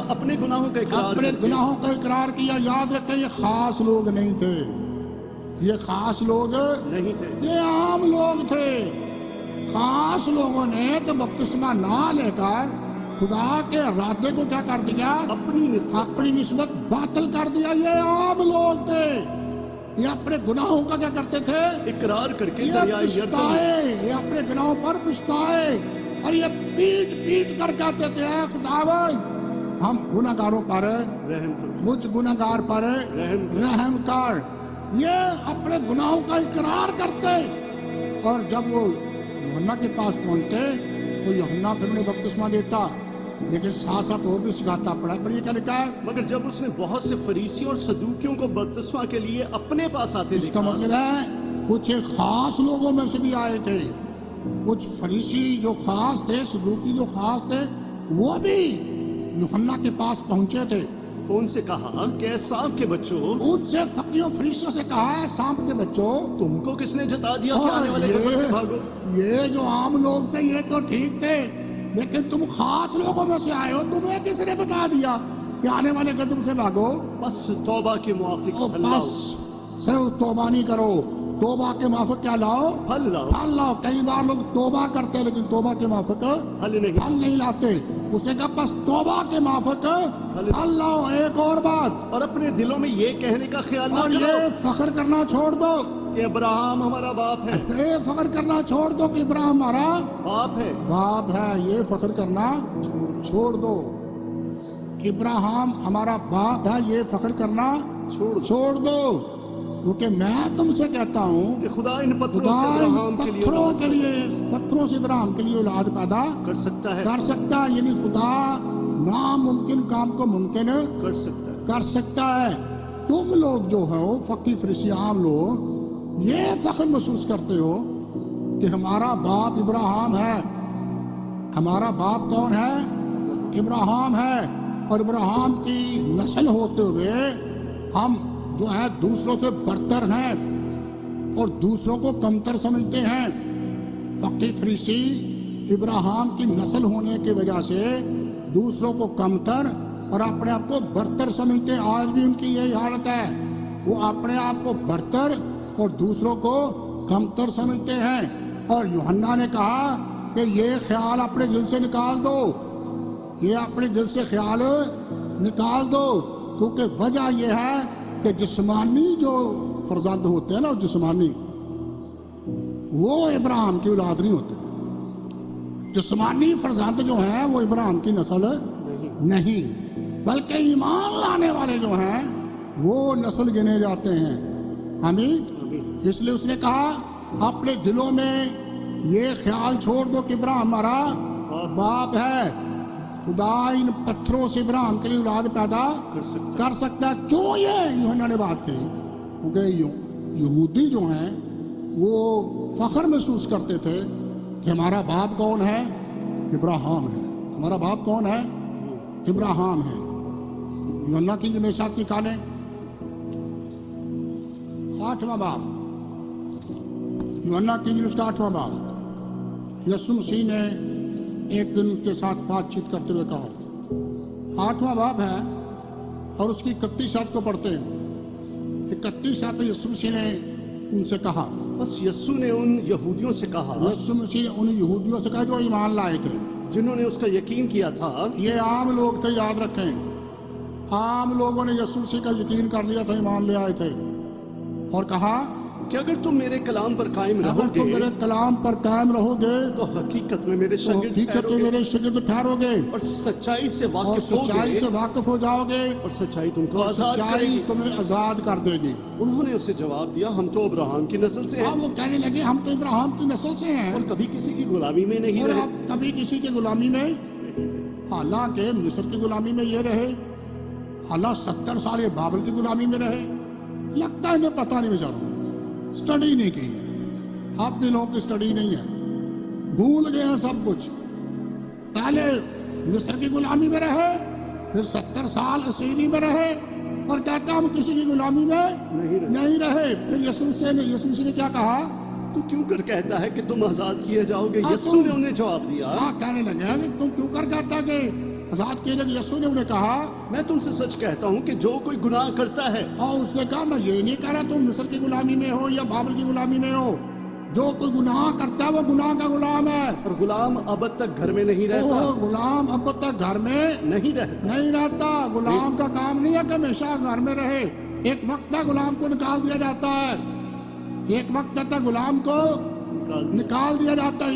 अपने गुनाहों का इकरार अपने करके। गुनाहों का इकरार किया। याद रखें, ये खास लोग नहीं थे, ये खास लोग नहीं थे, ये आम लोग थे। खास लोगों ने तो बपतिस्मा ना लेकर खुदा के इरादे को क्या कर दिया? अपनी निस्बत बातिल कर दिया। ये आम लोग थे, ये अपने गुनाहों का क्या करते थे? इकरार करके ये दरियाए यरदन पछताए, ये अपने गुनाहों पर पछताए और ये पीट पीट कर कहते थे, "ऐ खुदावन, हम गुनाहगारों पर रहम फरमा। मुझ गुनाहगार पर रहम कर।" ये अपने गुनाहों का इकरार करते। और जब वो यूहन्ना के पास पहुंचते तो यूहन्ना फिर उन्हें बपतिस्मा देता, लेकिन साथ साथ और भी सिखाता। पढ़िए क्या लिखा है? मगर जब उसने बहुत से फरीसी और सदूकियों को बपतिस्मा के लिए अपने पास आते इसका देखा, मतलब है कुछ एक खास लोगों में से भी आए थे, कुछ फरीसी जो खास थे, सदूकी जो खास थे, वो भी यूहन्ना के पास पहुंचे थे। तो उनसे कहा कि ऐ सांप के बच्चों, उनसे फकीरों फरीसियों से कहा है, सांप के बच्चों, तुमको किसने जता दिया कि आने वाले गजब से भागो? ये जो आम लोग थे ये तो ठीक थे, लेकिन तुम खास लोगों में से आए हो, तुम्हें किसने बता दिया कि आने वाले गजब से भागो? बस तौबा के मुआफिक फल लाओ। बस सिर्फ तौबा नहीं करो, तौबा के माफिक क्या लाओ? फल लाओ। फल लाओ। कई बार लोग तौबा करते हैं लेकिन तौबा के माफिक फल नहीं लाते। उसने कहा बस तौबा के माफिक फल लाओ। एक और बात, और अपने दिलों में ये कहने का ख्याल ना और करो ये फख्र करना छोड़ दो कि अब्राहम हमारा बाप है। ये फख्र करना छोड़ दो कि इब्राहिम हमारा बाप है। बाप है। ये फख्र करना छोड़ दो। इब्राहिम हमारा बाप है, ये फख्र करना छोड़ दो। क्योंकि मैं तुमसे कहता हूँ कि खुदा इन पत्थरों खुदा से अब्राहम के लिए पत्थरों से इब्राहिम के लिए औलाद पैदा कर सकता है। यानी खुदा नामुमकिन काम को मुमकिन कर सकता है। तुम लोग जो हो फकी फरीसी आम लोग, ये फख्र महसूस करते हो कि हमारा बाप इब्राहिम है। हमारा बाप कौन है? इब्राहिम है। और इब्राहिम की नस्ल होते हुए हम जो है दूसरों से बरतर हैं और दूसरों को कमतर समझते हैं। फकी फरीसी इब्राहिम की नस्ल होने की वजह से दूसरों को कमतर और अपने आप को बरतर समझते हैं। आज भी उनकी यही हालत है, वो अपने आप को बरतर और दूसरों को कमतर समझते हैं। और यूहन्ना ने कहा कि ये ख्याल अपने दिल से निकाल दो, ये अपने दिल से ख्याल निकाल दो, क्योंकि वजह यह है कि जिस्मानी जो फर्जंद होते हैं ना, जिस्मानी, वो इब्राहिम की औलाद नहीं होते। जिस्मानी फर्जंद जो हैं वो इब्राहिम की नस्ल नहीं, बल्कि ईमान लाने वाले जो हैं वो नस्ल गिने जाते हैं। आमीन। इसलिए उसने कहा अपने दिलों में ये ख्याल छोड़ दो कि इब्राहिम हमारा बाप है। खुदा इन पत्थरों से इब्राहिम के लिए औलाद पैदा कर सकता है। क्यों ये यूहन्ना ने बात कही? क्योंकि यहूदी जो हैं वो फख्र महसूस करते थे कि हमारा बाप कौन है? इब्राहिम है। हमारा बाप कौन है? इब्राहिम है। यूहन्ना की जो मेसात निकालें 8वां बाब, यूहन्ना की इंजील उसका 8वां बाब। यीशु मसीह ने एक दिन उनके साथ बातचीत करते हुए कहा, 8वां बाब है और उसकी 31 आयत को पढ़ते हैं। 31 आयत में यीशु मसीह ने उनसे कहा, बस यीशु ने उन यहूदियों से कहा, यीशु मसीह ने उन यहूदियों से कहा जो ईमान लाए थे, जिन्होंने उसका यकीन किया था। ये आम लोग थे, याद रखें, आम लोगों ने यीशु मसीह का यकीन कर लिया था, ईमान ले आए थे। और कहा कि अगर तुम मेरे कलाम पर कायम अगर रहोगे, तुम मेरे कलाम पर कायम रहोगे तो हकीकत में मेरे तो शागिर्द हकीकत में ठहरोगे मेरे शागिर्द ठहरोगे और सच्चाई से और वाकिफ सच्चाई होगे से वाकिफ हो जाओगे और सच्चाई तुमको और आजाद सच्चाई करेगी। तुम्हें आजाद कर देगी। उन्होंने उसे जवाब दिया, हम तो अब्राहम की नस्ल से हैं अब वो कहने लगे हम तो इब्राहिम की नस्ल से हैं और कभी किसी की गुलामी में नहीं और रहे। आप कभी किसी की गुलामी में, हालांकि मिस्र की गुलामी में ये रहे, हालांकि 70 साल ये बाबल की गुलामी में रहे। लगता है इन्हें पता नहीं, बेचारों स्टडी नहीं की है। आप भी लोगों की स्टडी नहीं है, भूल गए हैं सब कुछ। पहले मिस्र की गुलामी में रहे, फिर 70 साल असीरी में रहे اور کہتا ہم کسی کی غلامی میں نہیں رہے. پھر یسوع نے کیا کہا؟ تو کیوں کر کہتا ہے کہ تم آزاد کیے جاؤ گے؟ یسوع نے انہیں جواب دیا. کہنے لگے کہ تم کیوں کر کہتا کہ آزاد کیے گئے؟ یسوع نے انہیں کہا میں تم سے سچ کہتا ہوں کہ جو کوئی گناہ کرتا ہے. اور اس نے کہا میں یہ نہیں کہہ رہا تم مصر کی غلامی میں ہو یا بابل کی غلامی میں ہو. جو کوئی گناہ کرتا ہے وہ گناہ کا غلام ہے. اور غلام ابد تک گھر میں نہیں رہتا. غلام اب تک گھر میں نہیں رہتا. غلام کا کام نہیں ہے کہ ہمیشہ گھر میں رہے. ایک وقت تک غلام کو نکال دیا جاتا ہے. ایک وقت تک غلام کو نکال دیا جاتا ہے.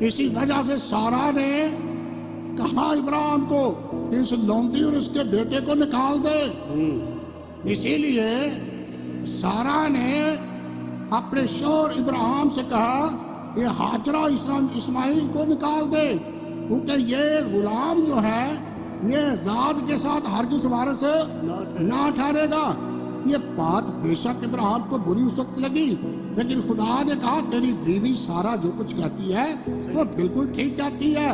اسی وجہ سے سارا نے کہا ابراہیم کو اس لونڈی اور اس کے بیٹے کو نکال دے. اسی لیے سارا نے اپنے شوہر ابراہیم سے کہا یہ ہاجرہ اسماعیل کو نکال دے کیونکہ یہ غلام جو ہے یہ ذات کے ساتھ ہرگز وارث نہ ٹھہرے گا. یہ بات بے شک ابراہیم کو بری اس وقت لگی لیکن خدا نے کہا تیری بیوی سارا جو کچھ کہتی ہے وہ بالکل ٹھیک کہتی ہے.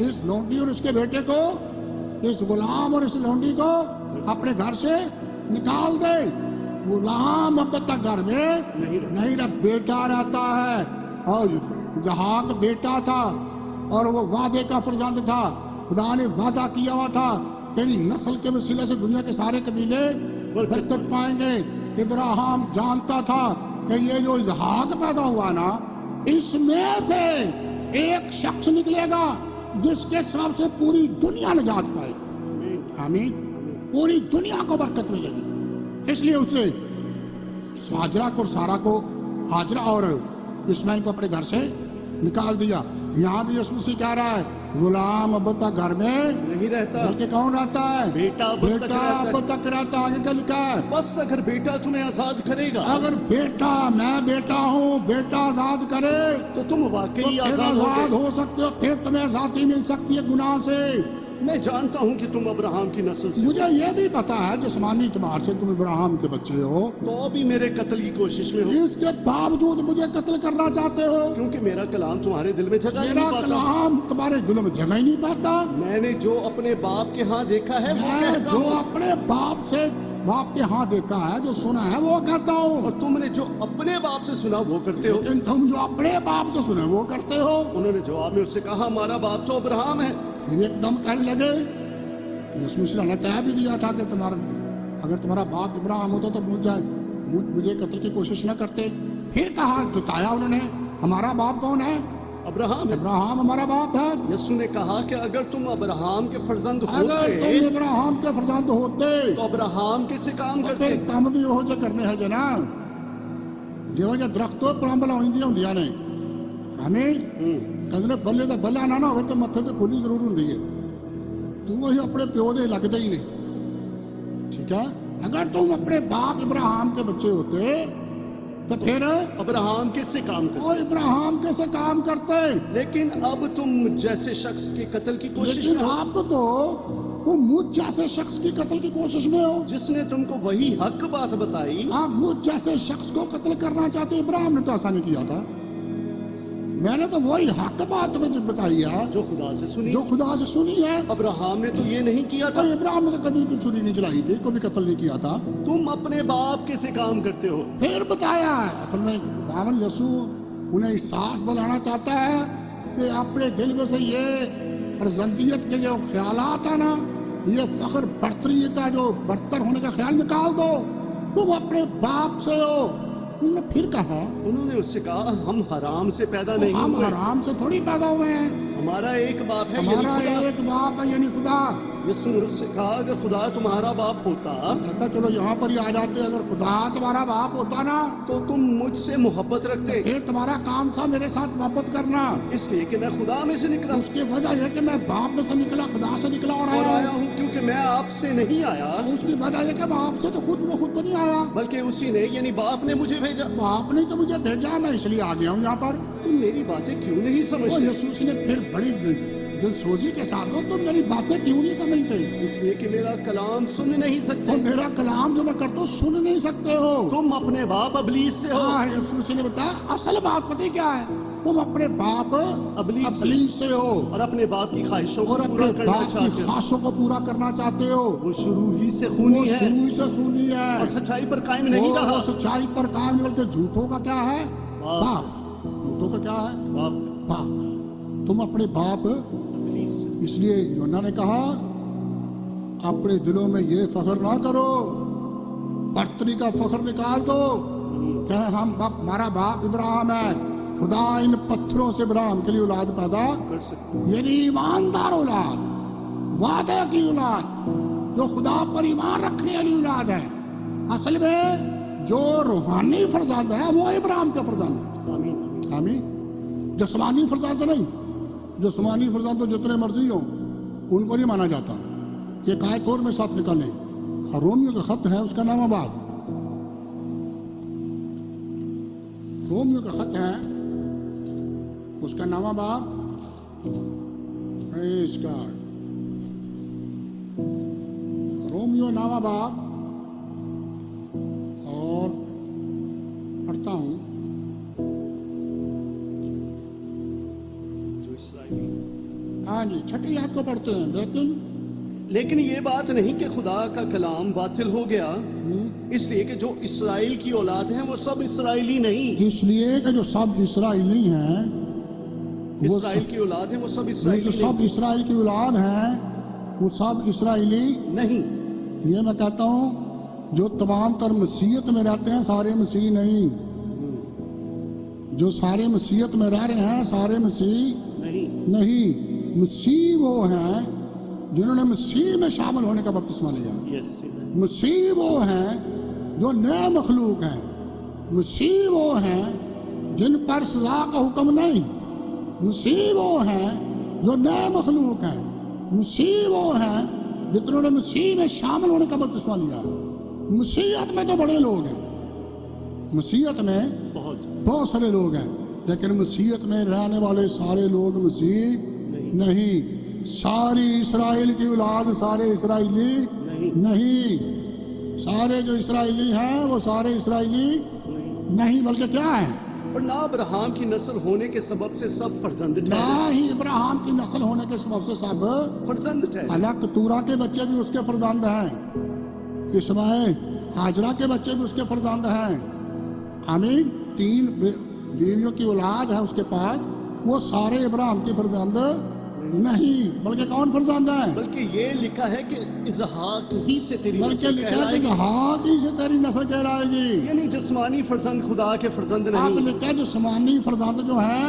اس لونڈی اور اس کے بیٹے کو اس غلام اور اس لونڈی کو اپنے گھر سے نکال دے. غلام اب تک گھر میں نہیں رہ بیٹا رہتا ہے اور جہاں بیٹا تھا اور وہ وعدے کا فرزند تھا. خدا نے وعدہ کیا ہوا تھا تیری نسل کے وسیلے سے دنیا کے سارے قبیلے برکت پائیں گے. ابراہیم جانتا تھا کہ یہ جو اسحاق پیدا ہوا نا اس میں سے ایک شخص نکلے گا جس کے سبب سے پوری دنیا نجات پائے. آمین. پوری دنیا کو برکت ملے گی. اس لیے اس نے ہاجرہ کو اور سارا کو ہاجرہ اور اسماعیل کو اپنے گھر سے نکال دیا. یہاں بھی یسوع مسیح کہہ رہا ہے غلام اب تک گھر میں نہیں رہتا بلکہ کون رہتا ہے؟ بیٹا اب تک رہتا ہے. آگے کیا لکھا ہے؟ بس اگر بیٹا تمہیں آزاد کرے گا. اگر میں بیٹا ہوں بیٹا آزاد کرے تو تم واقعی پھر آزاد ہو سکتے ہو. پھر تمہیں آزادی مل سکتی ہے گناہ سے. میں جانتا ہوں کہ تم ابراہم کی نسل سے مجھے یہ بھی پتا ہے جسمانی اعتبار سے تم ابراہیم کے بچے ہو تو بھی میرے قتل کی کوشش میں ہو. اس کے باوجود مجھے قتل کرنا چاہتے ہو کیونکہ میرا کلام تمہارے دل میں جگہ میرا نہیں پاتا. کلام تمہارے دل میں جگہ ہی نہیں پاتا. میں نے جو اپنے باپ کے ہاں دیکھا ہے وہ میں کہتا جو ہوں. اپنے باپ کے ہاں دیکھا ہے جو سنا ہے وہ کہتا ہوں. اور تم نے جو اپنے باپ سے سنا وہ کرتے ہو. لیکن تم جو اپنے باپ سے سنے وہ کرتے ہو. انہوں نے جواب میں اس سے کہا ہمارا باپ تو ابراہم ہے. پھر ایک دم کہنے لگے یسوع مسیح نے کہہ بھی دیا تھا کہ اگر تمہارا باپ ابراہیم ہوتا تو مجھے قتل کی کوشش نہ کرتے. پھر کہا جتایا انہوں نے ہمارا باپ کون ہے؟ ابراہم ہے. ابراہیم ہمارا باپ ہے. یسوع نے کہا کہ اگر تم ابراہم کے فرزند اگر ہوتے تم ابراہیم کے فرزند ہوتے تو ابراہم کیسے کام تو کرتے. پھر کام بھی وہ جو کرنے ہے جناب جو درختوں پرامبلا ہوندیاں نے ہمیں کہتے بلے تو بلا نہ ہوئے تو متھے تو پھولی ضرور ہوندی ہے. تو وہی اپنے پیو دے لگتے ہی نہیں. ٹھیک ہے. اگر تم اپنے باپ ابراہیم کے بچے ہوتے تو پھر ابراہم کیسے کام کرتے. وہ ابراہیم کیسے کام کرتے. لیکن اب تم جیسے شخص کے قتل کی کوشش لیکن میں ہو آپ تو وہ مجھ جیسے شخص کی قتل کی کوشش میں ہو. جس نے تم کو وہی حق بات بتائی. آپ مجھ جیسے شخص کو قتل کرنا چاہتے. ابراہیم نے تو ایسا نہیں کیا تھا. میں نے تو وہی حق بات مجھے بتائی ہے جو خدا سے سنی. جو خدا سے سنی ہے. ابراہم نے تو یہ نہیں کیا تھا. ابراہیم نے تو کبھی بھی چھری نہیں چلائی تھی کبھی قتل نہیں کیا تھا. تم اپنے باپ کیسے کام کرتے ہو. پھر بتایا اصل میں دامن یسوع انہیں احساس دلانا چاہتا ہے کہ اپنے دل میں سے یہ فرزندیت کے جو خیالات ہیں نا یہ فخر برتری کا جو برتر ہونے کا خیال نکال دو. تم اپنے باپ سے ہو. انہوں نے پھر کہا انہوں نے اس سے کہا ہم حرام سے پیدا نہیں ہم ہوئے. حرام سے تھوڑی پیدا ہوئے ہیں. ہمارا ایک باپ ہے یعنی ہمارا خدا. ایک باپ ہے یعنی خدا. یسوع نے اس سے کہا اگر خدا تمہارا باپ ہوتا کہتا چلو یہاں پر ہی آ جاتے. اگر خدا تمہارا باپ ہوتا نا تو تم مجھ سے محبت رکھتے. پھر تمہارا کام تھا میرے ساتھ محبت کرنا. اس لیے کہ میں خدا میں سے نکلا. اس کی وجہ یہ کہ میں باپ میں سے نکلا خدا سے نکلا اور اور آیا آیا ہوں کیونکہ میں آپ سے نہیں آیا اس کی وجہ یہ کہ میں آپ سے تو خود تو نہیں آیا بلکہ اسی نے یعنی باپ نے مجھے بھیجا. باپ نے تو مجھے بھیجا میں اس لیے آ گیا ہوں یہاں پر. تم میری باتیں کیوں نہیں وہ سمجھتے. یسوع نے پھر بڑی دل سوزی کے ساتھ کہا تم میری باتیں کیوں نہیں سمجھتے. اس لیے کہ میرا کلام سن نہیں سکتے. تم میرا کلام جو میں کرتا ہوں سن نہیں سکتے ہو. تم اپنے باپ ابلیس سے ہو. ہاں یسوع نے بتایا اصل بات پتہ کیا ہے. तुम अपने बाप अबलीस से हो और अपने बाप की ख्वाहिशों को और पूरा अपने करना बाप की चाहते हो। ख्वाहिशों को पूरा करना चाहते हो। वो शुरू ही से वो खूनी है शुरू से खूनी है और सच्चाई पर कायम नहीं और रहा। वो सच्चाई पर कायम नहीं, बल्कि झूठों का क्या है? बाप। बाप। झूठों का क्या है? बाप बाप। तुम अपने बाप, अबलीस। इसलिए यूहन्ना ने कहा अपने दिलों में ये फख्र ना करो, बर्तरी का फख्र निकाल दो कि हमारा बाप इब्राहिम है। खुदा इन पत्थरों से इब्राहिम के लिए औलाद पैदा कर सकते यानी ईमानदार औलाद, वादे की औलाद, जो खुदा पर ईमान रखने वाली औलाद है। असल में जो रूहानी फरजांद है वो इब्राहिम का फरजांद है। आमीन। आमीन। जिस्मानी फरजांद नहीं, जिस्मानी फरजांद तो जितने मर्जी हो उनको नहीं माना जाता। एक आयत और में साथ निकालें, रोमियो का खत है, उसका नाम बाप, रोमियो का खत है, उसका नाम बाप, इसका रोमियो नामा बाप, और पढ़ता हूं जो इस्राएली। हाँ जी, छठी आयत को पढ़ते हैं। लेकिन ये बात नहीं कि खुदा का कलाम बातिल हो गया, इसलिए कि जो इसराइल की औलाद हैं वो सब इसराइली नहीं। इसलिए कि जो सब इसराइली हैं, वो इसराइल की औलाद हैं वो सब जो इसराइली सब इसराइल की औलाद हैं वो सब इसराइली नहीं। ये मैं कहता हूं जो तमाम तर मसीहत में रहते हैं सारे मसीह नहीं, जो सारे मसीहत में रह रहे हैं सारे मसीह नहीं। नहीं। मसीह वो हैं जिन्होंने मसीह में शामिल होने का बपतिस्मा लिया। यस। मसीह वो हैं जो नए मखलूक हैं। मसीह वो हैं जिन पर सजा का हुक्म नहीं। मसीह वो हैं जो नए मखलूक हैं। मसीह वो हैं जिन्होंने मसीह में शामिल होने का बपतिस्मा लिया। मसीहत में तो बड़े लोग हैं, मसीहत में बहुत सारे लोग हैं, लेकिन मसीहत में रहने वाले सारे लोग मसीह नहीं। सारी इसराइल की औलाद सारे इसराइली नहीं। सारे जो इसराइली हैं वो सारे इसराइली नहीं, बल्कि क्या है? और ना अब्राहम की नस्ल होने के सबब से सब फर्जंद ना ठहरे। ही इब्राहिम की नस्ल होने के सबब से सब फर्जंद ठहरे। अलग तूरा के बच्चे भी उसके फरजंद हैं, इसमाइल हाजरा के बच्चे भी उसके फरजंद हैं। आमीन। 3 बीवियों की औलाद है उसके पास, वो सारे इब्राहिम के फरजंद नहीं, बल्कि कौन फरजंद है? बल्कि ये लिखा है कि इजहाक ही से तेरी बल्कि नस्ल लिखा है कि कहलाएगी। इजहाक ही से तेरी नस्ल कहलाएगी। यानी जिस्मानी फर्जंद खुदा के फर्जंद आप नहीं। लिखा है जिस्मानी फरजंद जो है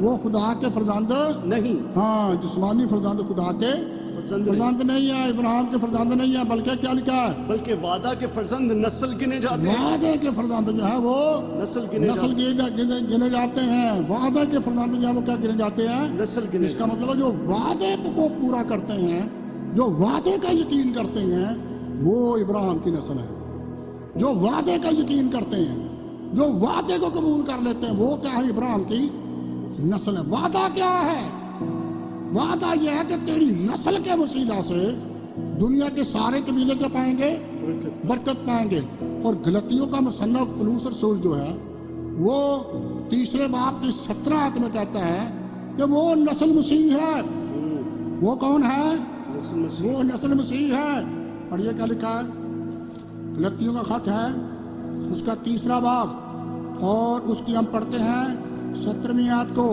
वो खुदा के फरजंद नहीं। हाँ, जिस्मानी फरजंद खुदा के फर्जंद नहीं। फरजंद नहीं है, इब्राहिम के फरजंद नहीं है, बल्कि क्या लिखा है? बल्कि वादा के फर्जंद नस्ल गिने जाते हैं। वादे के फरजंद जो है वो नस्ल गिने नस्ल गिने जाते हैं। वादे के फरजंद जो है वो क्या गिने जाते हैं? नस्ल गिने इसका मतलब है जो वादे को पूरा करते हैं, जो वादे का यकीन करते हैं, वो इब्राहिम की नस्ल है। जो वादे का यकीन करते हैं, जो वादे को कबूल कर लेते हैं, वो क्या है? इब्राहिम की नस्ल है। वादा क्या है? वादा यह है कि तेरी नस्ल के वसीला से दुनिया के सारे कबीले क्या पाएंगे? बरकत पाएंगे। और गलतियों का मुसन्नफ पौलुस रसूल जो है वो 3 बाब की 17 आयत में कहता है कि वो नस्ल मसीह है। वो कौन है? नस्ल मसीह। वो नस्ल मसीह है। और ये क्या लिखा है? गलतियों का खत है उसका 3 बाब, और उसकी हम पढ़ते हैं 17वीं आयत को।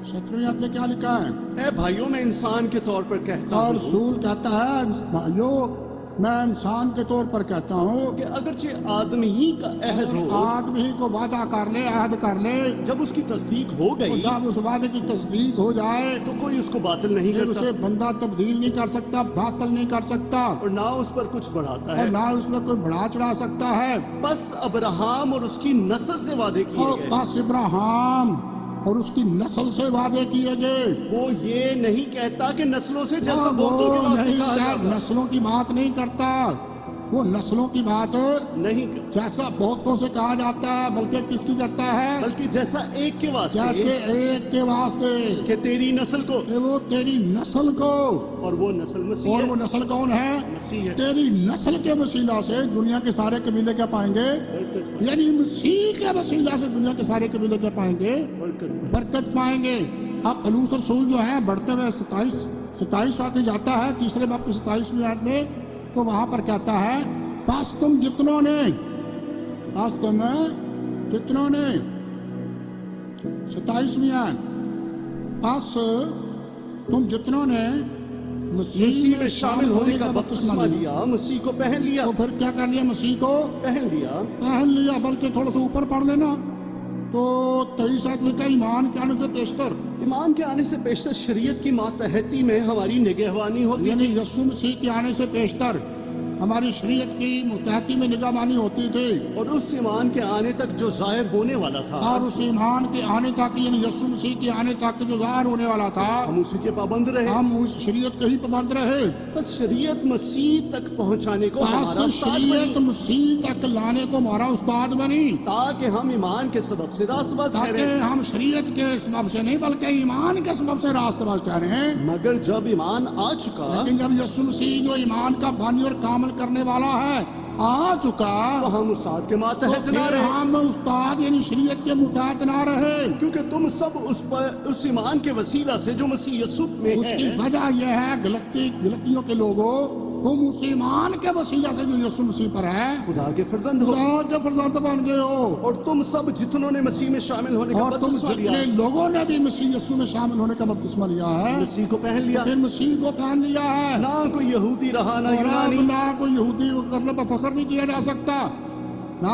17वीं आयत में क्या लिखा है? ए भाइयों, मैं इंसान के तौर पर कहता और हूँ रसूल कहता है, भाइयों मैं इंसान के तौर पर कहता हूँ कि अगरचे आदमी ही का अहद हो, आदमी को वादा कर ले, अहद कर ले, जब उसकी तस्दीक हो गई जब उस वादे की तस्दीक हो जाए तो कोई उसको बातिल नहीं फिर करता उसे बंदा तब्दील नहीं कर सकता, बातल नहीं कर सकता, और ना उस पर कुछ बढ़ाता और है। ना उसमें कोई बढ़ा चढ़ा सकता है। बस अब्राहम और उसकी नस्ल से वादे किए और गए। बस इब्राहिम और उसकी नस्ल से वादे किए गए। वो ये नहीं कहता कि नस्लों से जैसा वो बहुतों के वास्ते नहीं कहा क्या जाता। नस्लों की बात नहीं करता। وہ نسلوں کی بات نہیں کرتا، جیسا بہتوں سے کہا جاتا ہے بلکہ کس کی کرتا ہے؟ بلکہ جیسا ایک کے جیسے واسطے ایک کے واسطے کہ تیری نسل کو، کہ وہ تیری نسل کو، اور وہ نسل مسیح اور ہے، وہ نسل کون ہے؟ مسیح ہے۔ تیری نسل کے وسیلہ سے دنیا کے سارے قبیلے کیا پائیں گے؟ یعنی مسیح کے وسیلہ سے دنیا کے سارے قبیلے کیا پائیں گے؟ برکت پائیں گے۔ اب پولس رسول جو ہے بڑھتے ہوئے 27 آتے جاتا ہے تیسرے باب کی 27ویں آیت میں، تو وہاں پر کہتا ہے پس تم جتنوں نے 27ویں آیت، پس تم جتنوں نے مسیح میں شامل ہونے کا بپتسمہ لیا، مسیح کو پہن لیا، تو پھر کیا کر لیا؟ مسیح کو پہن لیا۔ پہن لیا۔ بلکہ تھوڑا سا اوپر پڑھ لینا تو 23 آیت لکھا ایمان کے آنے سے پیشتر، ایمان کے آنے سے پیشتر شریعت کی ماتحتی میں ہماری نگہبانی ہوتی یعنی یسوع مسیح کے آنے سے پیشتر ہماری شریعت کی متحدی میں نگہبانی ہوتی تھی، اور اس ایمان کے آنے تک جو ظاہر ہونے والا تھا اور اس ایمان کے آنے تک یعنی یسوع مسیح کے آنے تک جو ظاہر ہونے والا تھا ہم اسی کے پابند رہے۔ ہم اس شریعت کے ہی پابند رہے، بس شریعت مسیح تک پہنچانے کو ہمارا تاکہ استاد شریعت بنی، مسیح تک لانے کو ہمارا استاد بنی، تاکہ ہم ایمان کے سبب سے راست باز ٹھہریں۔ تاکہ ہم شریعت کے سبب سے نہیں بلکہ ایمان کے سبب سے راست باز ٹھہریں۔ مگر جب ایمان آ چکا لیکن جب یسوع مسیح جو ایمان کا بانی اور کامل کرنے والا ہے آ چکا، تو ہم استاد کے تو ماتحت نہ پھر رہے، ہم استاد یعنی شریعت کے متحد نہ رہے۔ کیونکہ تم سب اس ایمان کے وسیلہ سے جو مسیح یسوع میں اس کی ہے، وجہ یہ ہے غلطیوں کے لوگوں، تم اس ایمان کے وسیلہ سے جو یسوع مسیح پر ہے خدا کے فرزند ہو، خدا کے فرزند بن گئے ہو، اور تم سب جتنوں نے مسیح میں شامل ہونے کا اور تم بپتسمہ لیا، جتنے لوگوں نے بھی مسیح یسوع میں شامل ہونے کا بپتسمہ لیا ہے مسیح کو پہن لیا۔ پھر مسیح کو پہن لیا ہے۔ نہ کوئی یہودی رہا نہ اور یونانی، اب نہ کوئی یہودی کرنے پر فخر نہیں کیا جا سکتا، نہ